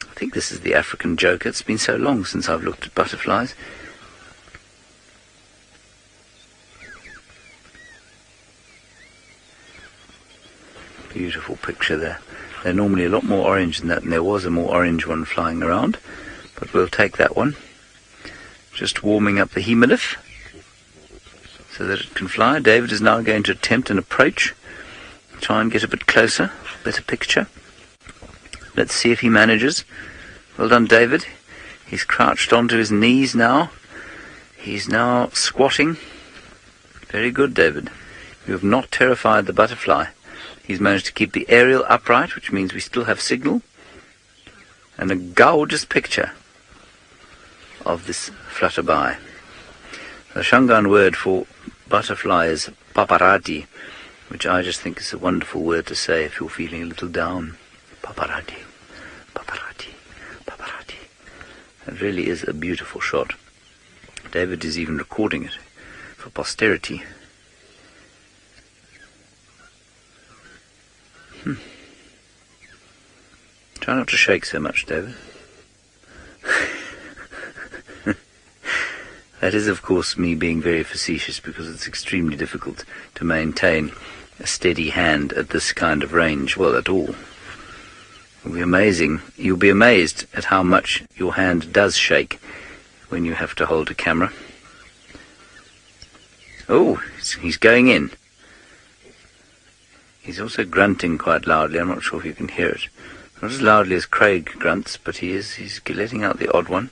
I think this is the African joker. It's been so long since I've looked at butterflies. Beautiful picture there. They're normally a lot more orange than that, and there was a more orange one flying around, but we'll take that one. Just warming up the hemolith so that it can fly. David is now going to attempt an approach, try and get a bit closer, better picture. Let's see if he manages. Well done, David. He's crouched onto his knees now. He's now squatting. Very good, David. You have not terrified the butterfly. He's managed to keep the aerial upright, which means we still have signal. And a gorgeous picture of this flutterby. The Shangaan word for butterfly is paparati, which I just think is a wonderful word to say if you're feeling a little down. Paparati, paparati, paparati. It really is a beautiful shot. David is even recording it for posterity. Try not to shake so much, David. That is, of course, me being very facetious, because it's extremely difficult to maintain a steady hand at this kind of range, well, at all. It'll be amazing. You'll be amazed at how much your hand does shake when you have to hold a camera. Oh, he's going in. He's also grunting quite loudly. I'm not sure if you can hear it. Not as loudly as Craig grunts, but he's letting out the odd one.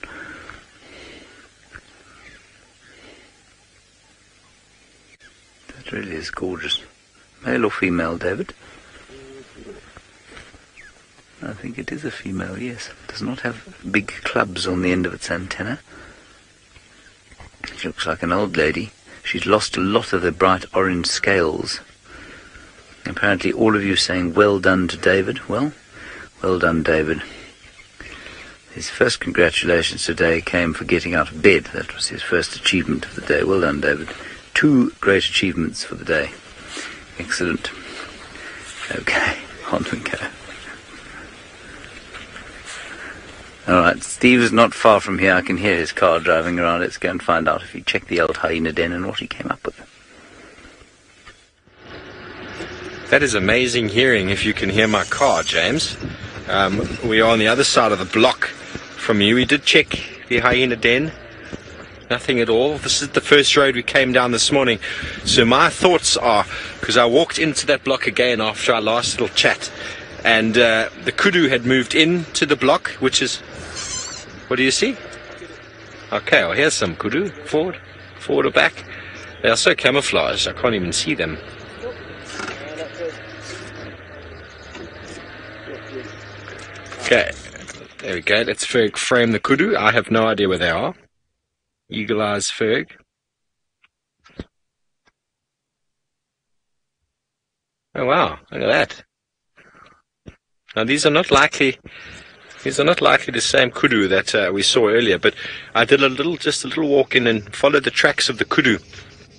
That really is gorgeous. Male or female, David? I think it is a female, yes. It does not have big clubs on the end of its antenna. She looks like an old lady. She's lost a lot of the bright orange scales. Apparently all of you saying well done to David. Well done, David. His first congratulations today came for getting out of bed. That was his first achievement of the day. Well done, David. 2 great achievements for the day. Excellent. Okay, on we go. Alright, Steve is not far from here. I can hear his car driving around. Let's go and find out if he checked the old hyena den and what he came up with. That is amazing hearing, if you can hear my car, James. We are on the other side of the block from you. We did check the hyena den. Nothing at all. This is the first road we came down this morning. So my thoughts are, because I walked into that block again after our last little chat, and the kudu had moved into the block, which is... What do you see? Okay, well, here's some kudu. Forward or back. They are so camouflaged, I can't even see them. Okay, there we go. Let's Ferg frame the kudu. I have no idea where they are. Eagle eyes Ferg. Oh wow, look at that. Now these are not likely the same kudu that we saw earlier, but I did just a little walk in and followed the tracks of the kudu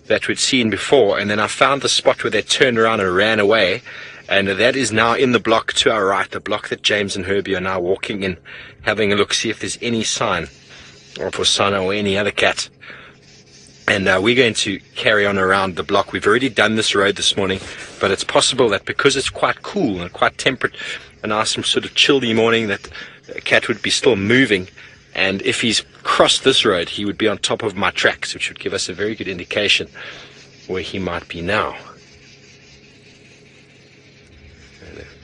that we'd seen before, and then I found the spot where they turned around and ran away. And that is now in the block to our right, the block that James and Herbie are now walking in, having a look, see if there's any sign of Osana or any other cat. And we're going to carry on around the block. We've already done this road this morning, but it's possible that because it's quite cool and quite temperate, a nice sort of chilly morning, that a cat would be still moving. And if he's crossed this road, he would be on top of my tracks, which would give us a very good indication where he might be now.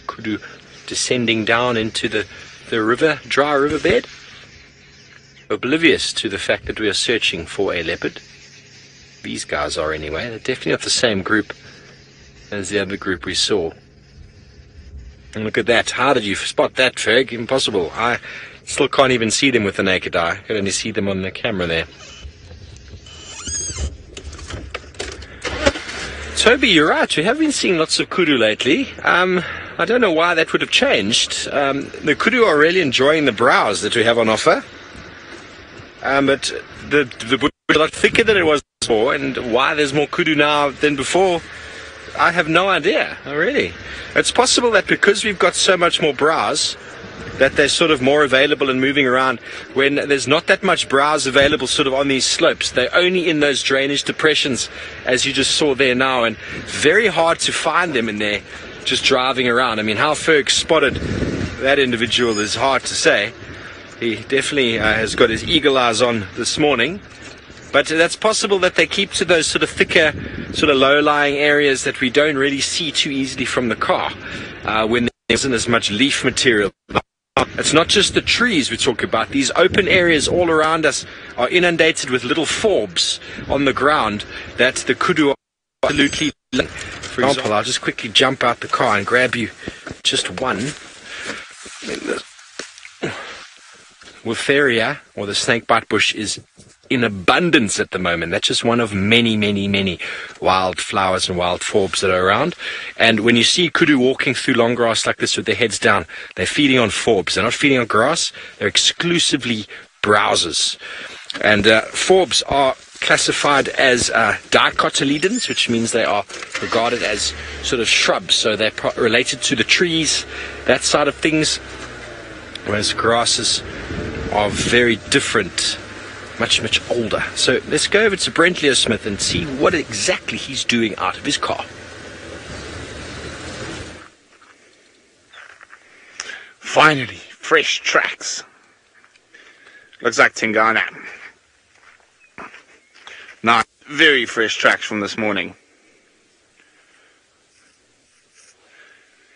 Kudu descending down into the dry riverbed, oblivious to the fact that we are searching for a leopard. These guys are anyway. They're definitely not the same group as the other group we saw. And look at that. How did you spot that, Ferg? Impossible. I still can't even see them with the naked eye. I can only see them on the camera there. Toby, you're right. We have been seeing lots of kudu lately. I don't know why that would have changed. The kudu are really enjoying the browse that we have on offer. But the bush is a lot thicker than it was before, and why there's more kudu now than before, I have no idea, really. It's possible that because we've got so much more browse, that they're sort of more available and moving around when there's not that much browse available sort of on these slopes. They're only in those drainage depressions, as you just saw there now, and very hard to find them in there. just driving around. I mean, how Ferg spotted that individual is hard to say. He definitely has got his eagle eyes on this morning. But that's possible that they keep to those sort of thicker, sort of low-lying areas that we don't really see too easily from the car when there isn't as much leaf material. It's not just the trees we talk about. These open areas all around us are inundated with little forbs on the ground that the kudu are absolutely. For example, I'll just quickly jump out the car and grab you just one. Witheria, or the snakebite bush, is in abundance at the moment. That's just one of many, many, many wild flowers and wild forbs that are around. And when you see kudu walking through long grass like this with their heads down, they're feeding on forbs. They're not feeding on grass. They're exclusively browsers. And forbs are classified as dicotyledons, which means they are regarded as sort of shrubs. So they're related to the trees, that side of things, whereas grasses are very different, much older. So let's go over to Brent Leo Smith and see what exactly he's doing out of his car. Finally, fresh tracks. Looks like Tingana. Nice, very fresh tracks from this morning.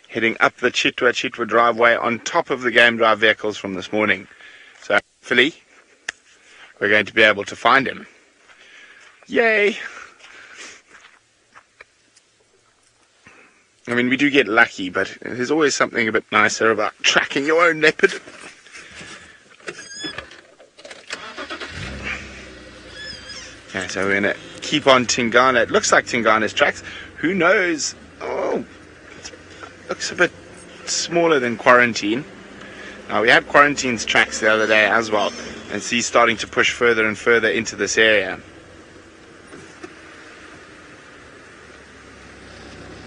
Heading up the Chitwa driveway on top of the game drive vehicles from this morning. So hopefully we're going to be able to find him. Yay! I mean, we do get lucky, but there's always something a bit nicer about tracking your own leopard. Okay, so we're going to keep on Tingana. It looks like Tingana's tracks. Who knows? Oh, it looks a bit smaller than Quarantine. Now, we had Quarantine's tracks the other day as well, and he's starting to push further and further into this area.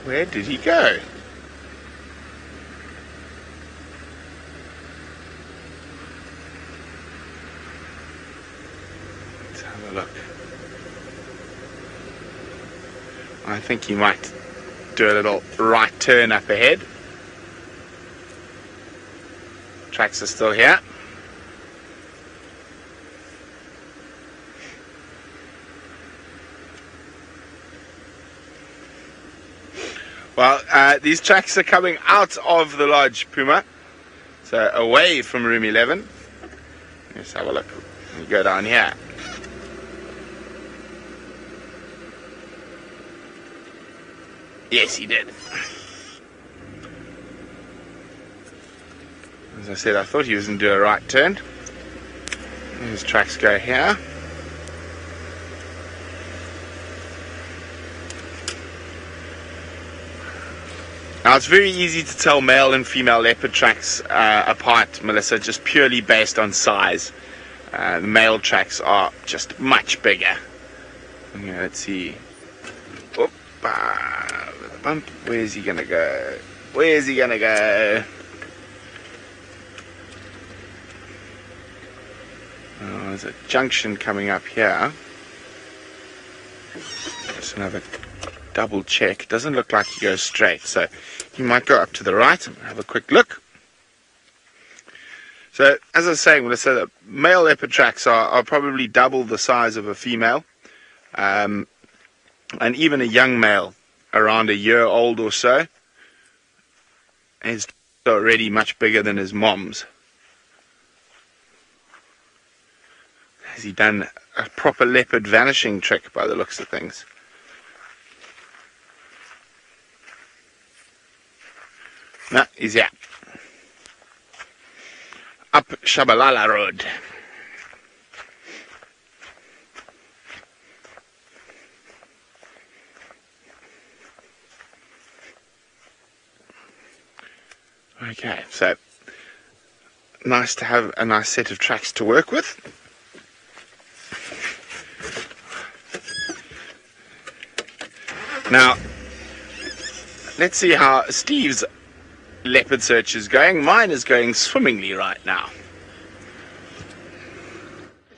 Where did he go? Let's have a look. I think he might do a little right turn up ahead. Tracks are still here. Well, these tracks are coming out of the lodge, Puma. So away from room 11. Let's have a look. We go down here. Yes, he did. As I said, I thought he was going to do a right turn. His tracks go here. Now, it's very easy to tell male and female leopard tracks apart, Melissa, just purely based on size. The male tracks are just much bigger. Okay, let's see. Oop, with a bump. Where's he going to go? Where's he going to go? Oh, there's a junction coming up here. Just another double check. Doesn't look like he goes straight, so he might go up to the right. Have a quick look. So, as I was saying, Melissa, the male leopard tracks are probably double the size of a female, and even a young male, around a year old or so, is already much bigger than his mom's. Has he done a proper leopard vanishing trick by the looks of things? No, he's here. Up Shabalala Road. Okay, so nice to have a nice set of tracks to work with. Now, let's see how Steve's leopard search is going. Mine is going swimmingly right now.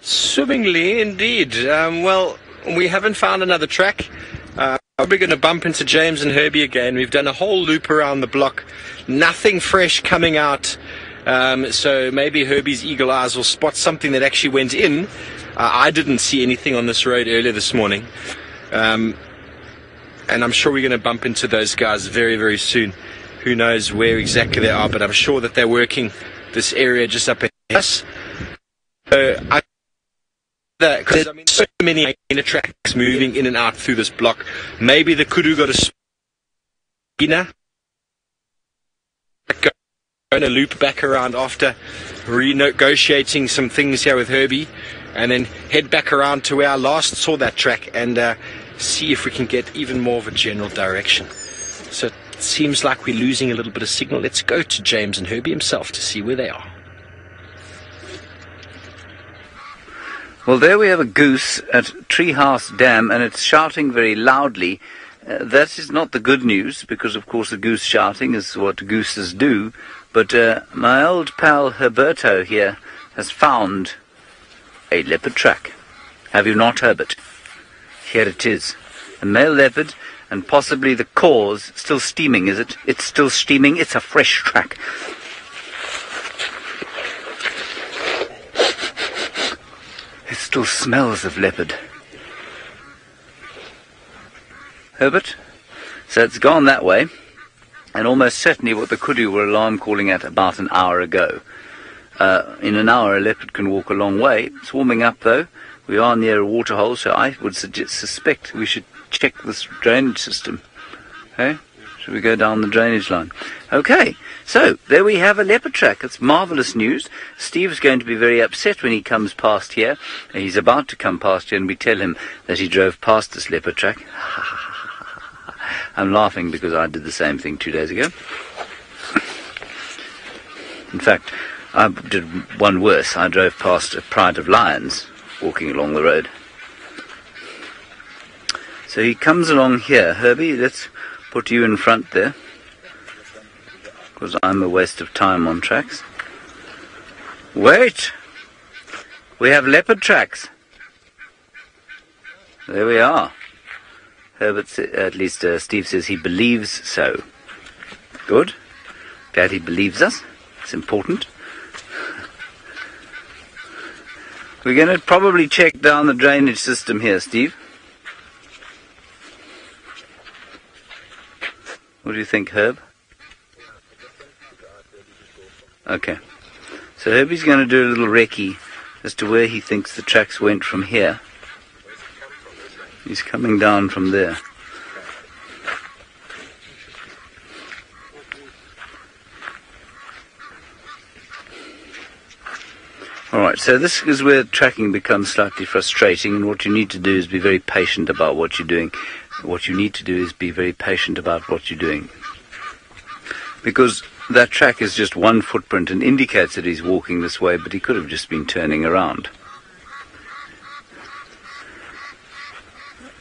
Swimmingly, indeed. Well, we haven't found another track. Probably going to bump into James and Herbie again. We've done a whole loop around the block. Nothing fresh coming out. So maybe Herbie's eagle eyes will spot something that actually went in. I didn't see anything on this road earlier this morning. And I'm sure we're going to bump into those guys very, very soon. Who knows where exactly they are, but I'm sure that they're working this area just up ahead of us. Because I mean, so many tracks moving in and out through this block. Maybe the kudu got a spinner. Going to loop back around after renegotiating some things here with Herbie, and then head back around to where I last saw that track and see if we can get even more of a general direction. So it seems like we're losing a little bit of signal. Let's go to James and Herbie himself to see where they are. Well, there we have a goose at Treehouse Dam, and it's shouting very loudly. That is not the good news, because of course the goose shouting is what gooses do. But my old pal Herberto here has found a leopard track. Have you not, Herbert? Here it is. A male leopard, and possibly the cause still steaming, is it? It's still steaming. It's a fresh track. It still smells of leopard. Herbert? So it's gone that way, and almost certainly what the kudu were alarm calling at about an hour ago. In an hour a leopard can walk a long way. It's warming up though. We are near a waterhole, so I would suspect we should check this drainage system. Okay? Should we go down the drainage line? Okay, so there we have a leopard track. It's marvellous news. Steve's going to be very upset when he comes past here. He's about to come past here and we tell him that he drove past this leopard track. I'm laughing because I did the same thing 2 days ago. In fact, I did one worse. I drove past a pride of lions walking along the road. So he comes along here. Herbie, let's put you in front there, because I'm a waste of time on tracks. Wait! We have leopard tracks. There we are. Herbert, at least Steve says he believes so. Good. Glad he believes us. It's important. We're going to probably check down the drainage system here, Steve. What do you think, Herb? Okay. So Herbie's going to do a little recce as to where he thinks the tracks went from here. He's coming down from there. Alright, so this is where tracking becomes slightly frustrating, and what you need to do is be very patient about what you're doing. What you need to do is be very patient about what you're doing. Because that track is just one footprint and indicates that he's walking this way, but he could have just been turning around.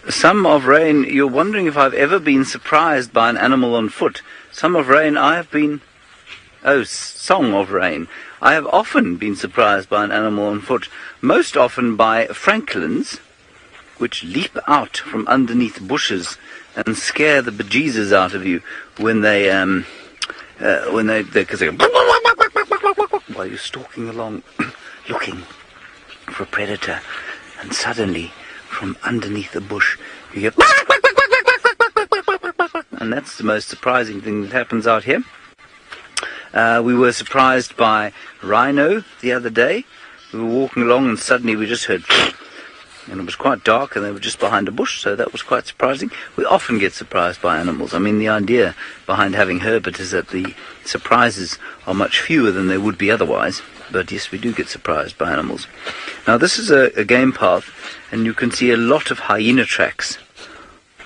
Sum of Rain, you're wondering if I've ever been surprised by an animal on foot. Sum of Rain, I have been... Oh, Song of Rain. I have often been surprised by an animal on foot. Most often by francolins, which leap out from underneath bushes and scare the bejesus out of you when they because they go while you're stalking along looking for a predator, and suddenly from underneath a bush you hear, and that's the most surprising thing that happens out here. We were surprised by rhino the other day. We were walking along and suddenly we just heard, and it was quite dark and they were just behind a bush, so that was quite surprising. We often get surprised by animals. I mean, the idea behind having Herbert is that the surprises are much fewer than they would be otherwise, but yes, we do get surprised by animals. Now this is a game path, and you can see a lot of hyena tracks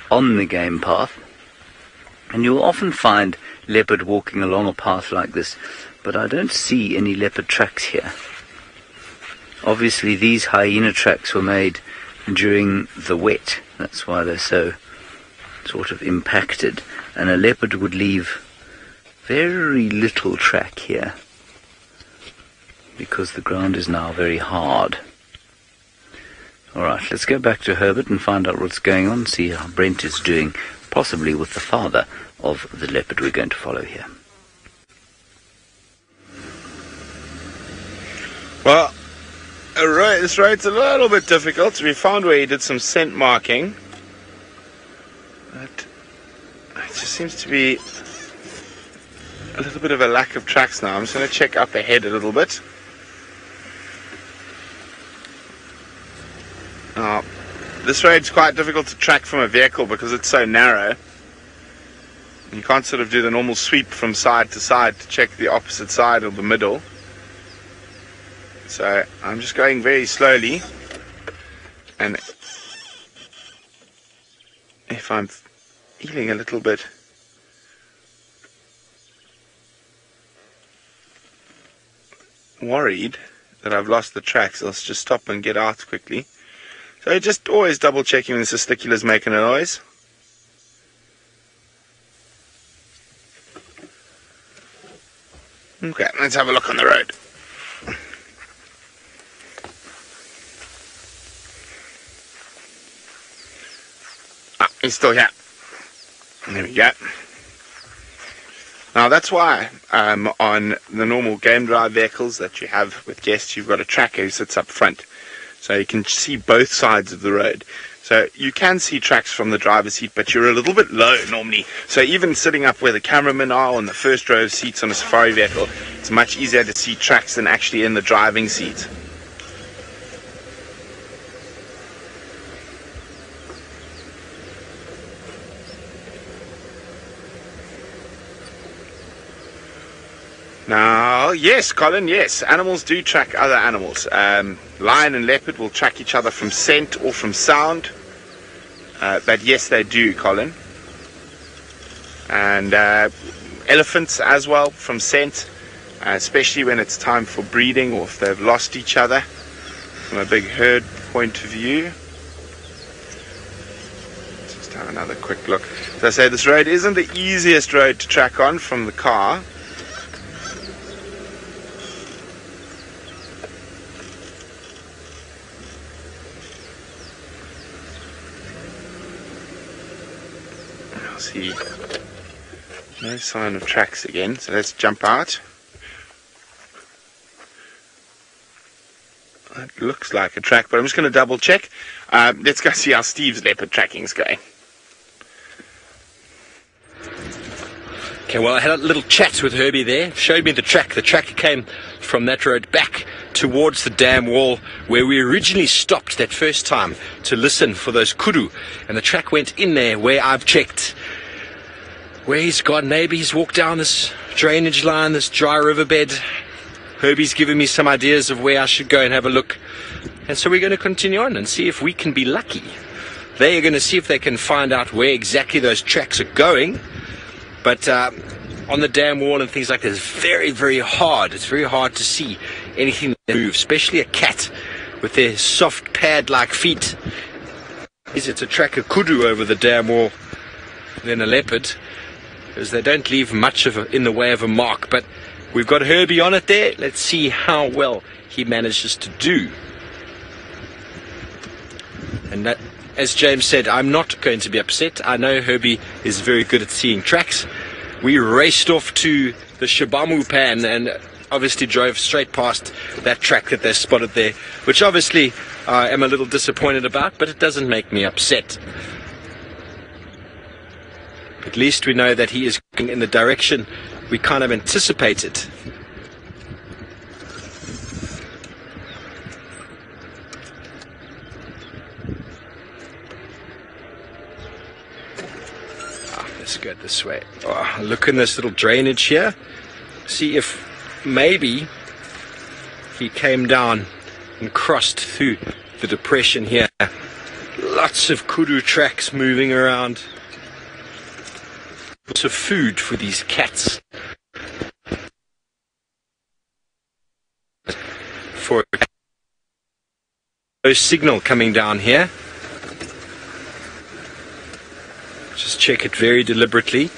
on the game path, and you'll often find leopard walking along a path like this, but I don't see any leopard tracks here. Obviously these hyena tracks were made during the wet, that's why they're so sort of impacted, and a leopard would leave very little track here because the ground is now very hard. All right, let's go back to Herbert and find out what's going on, see how Brent is doing, possibly with the father of the leopard we're going to follow here. Well, this road's a little bit difficult. We found where he did some scent marking. But it just seems to be a little bit of a lack of tracks now. I'm just going to check up ahead a little bit. Now, this road's quite difficult to track from a vehicle because it's so narrow. You can't sort of do the normal sweep from side to side to check the opposite side or the middle. So I'm just going very slowly, and if I'm feeling a little bit worried that I've lost the tracks, I'll just stop and get out quickly. So just always double checking when the testicular's making a noise. Okay, let's have a look on the road. He's still here. There we go. Now that's why on the normal game drive vehicles that you have with guests, you've got a tracker who sits up front. So you can see both sides of the road. So you can see tracks from the driver's seat, but you're a little bit low normally. So even sitting up where the cameramen are on the first row of seats on a safari vehicle, it's much easier to see tracks than actually in the driving seat. Now, yes, Colin, yes, animals do track other animals. Lion and leopard will track each other from scent or from sound. But yes, they do, Colin. And elephants as well from scent, especially when it's time for breeding or if they've lost each other from a big herd point of view. Let's just have another quick look. As I say, this road isn't the easiest road to track on from the car. See, no sign of tracks again, so let's jump out. That looks like a track, but I'm just going to double check. Let's go see how Steve's leopard tracking's going. Okay, well, I had a little chat with Herbie there, showed me the track. The track came from that road back towards the dam wall where we originally stopped that first time to listen for those kudu, and the track went in there where I've checked where he's gone. Maybe he's walked down this drainage line, this dry riverbed. Herbie's given me some ideas of where I should go and have a look, and so we're going to continue on and see if we can be lucky. They are going to see if they can find out where exactly those tracks are going, but on the dam wall and things like that, it's very, very hard. It's very hard to see anything that moves, especially a cat with their soft pad-like feet. Is it to track a kudu over the dam wall than a leopard, because they don't leave much of in the way of a mark. But we've got Herbie on it there. Let's see how well he manages to do. And that, as James said, I'm not going to be upset. I know Herbie is very good at seeing tracks. We raced off to the Shabamu pan and obviously drove straight past that track that they spotted there, which obviously I am a little disappointed about, but it doesn't make me upset. At least we know that he is going in the direction we kind of anticipated. Let's go this way. Oh, look in this little drainage here. See if maybe he came down and crossed through the depression here. Lots of kudu tracks moving around. Lots of food for these cats. For a signal coming down here. Just check it very deliberately.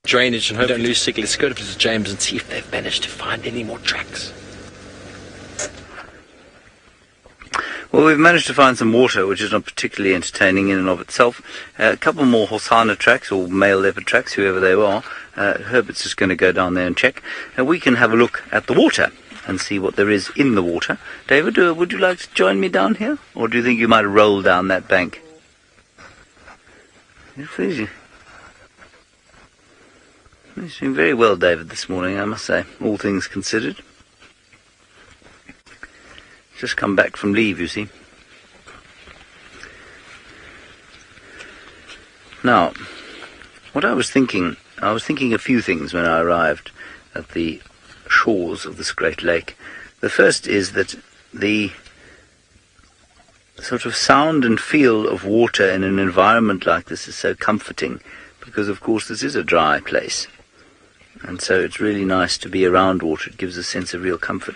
drainage and hope we don't lose signal. Let's go to Mr. James and see if they've managed to find any more tracks. Well, we've managed to find some water, which is not particularly entertaining in and of itself. A couple more Hosanna tracks, or male leopard tracks, whoever they are. Herbert's just going to go down there and check. And we can have a look at the water and see what there is in the water. David, would you like to join me down here? Or do you think you might roll down that bank? He's doing very well, David, this morning, I must say, all things considered. Just come back from leave, you see. Now, what I was thinking a few things when I arrived at the shores of this great lake. The first is that the sort of sound and feel of water in an environment like this is so comforting, because of course this is a dry place. And so it's really nice to be around water. It gives a sense of real comfort.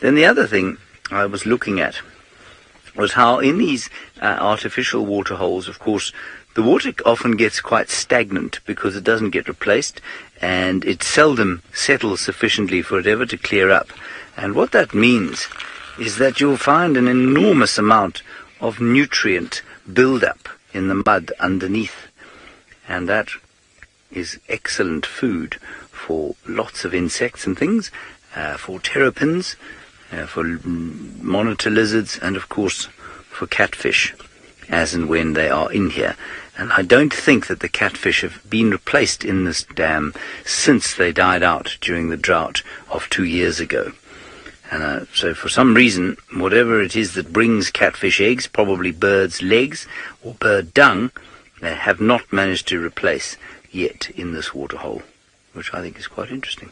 Then the other thing I was looking at was how in these artificial water holes, of course, the water often gets quite stagnant because it doesn't get replaced, and it seldom settles sufficiently for it ever to clear up. And what that means is that you'll find an enormous amount of nutrient build-up in the mud underneath. And that is excellent food for lots of insects and things, for terrapins, for monitor lizards, and of course for catfish, as and when they are in here. And I don't think that the catfish have been replaced in this dam since they died out during the drought of 2 years ago. And so for some reason, whatever it is that brings catfish eggs, probably birds' legs or bird dung, they have not managed to replace yet in this waterhole, which I think is quite interesting.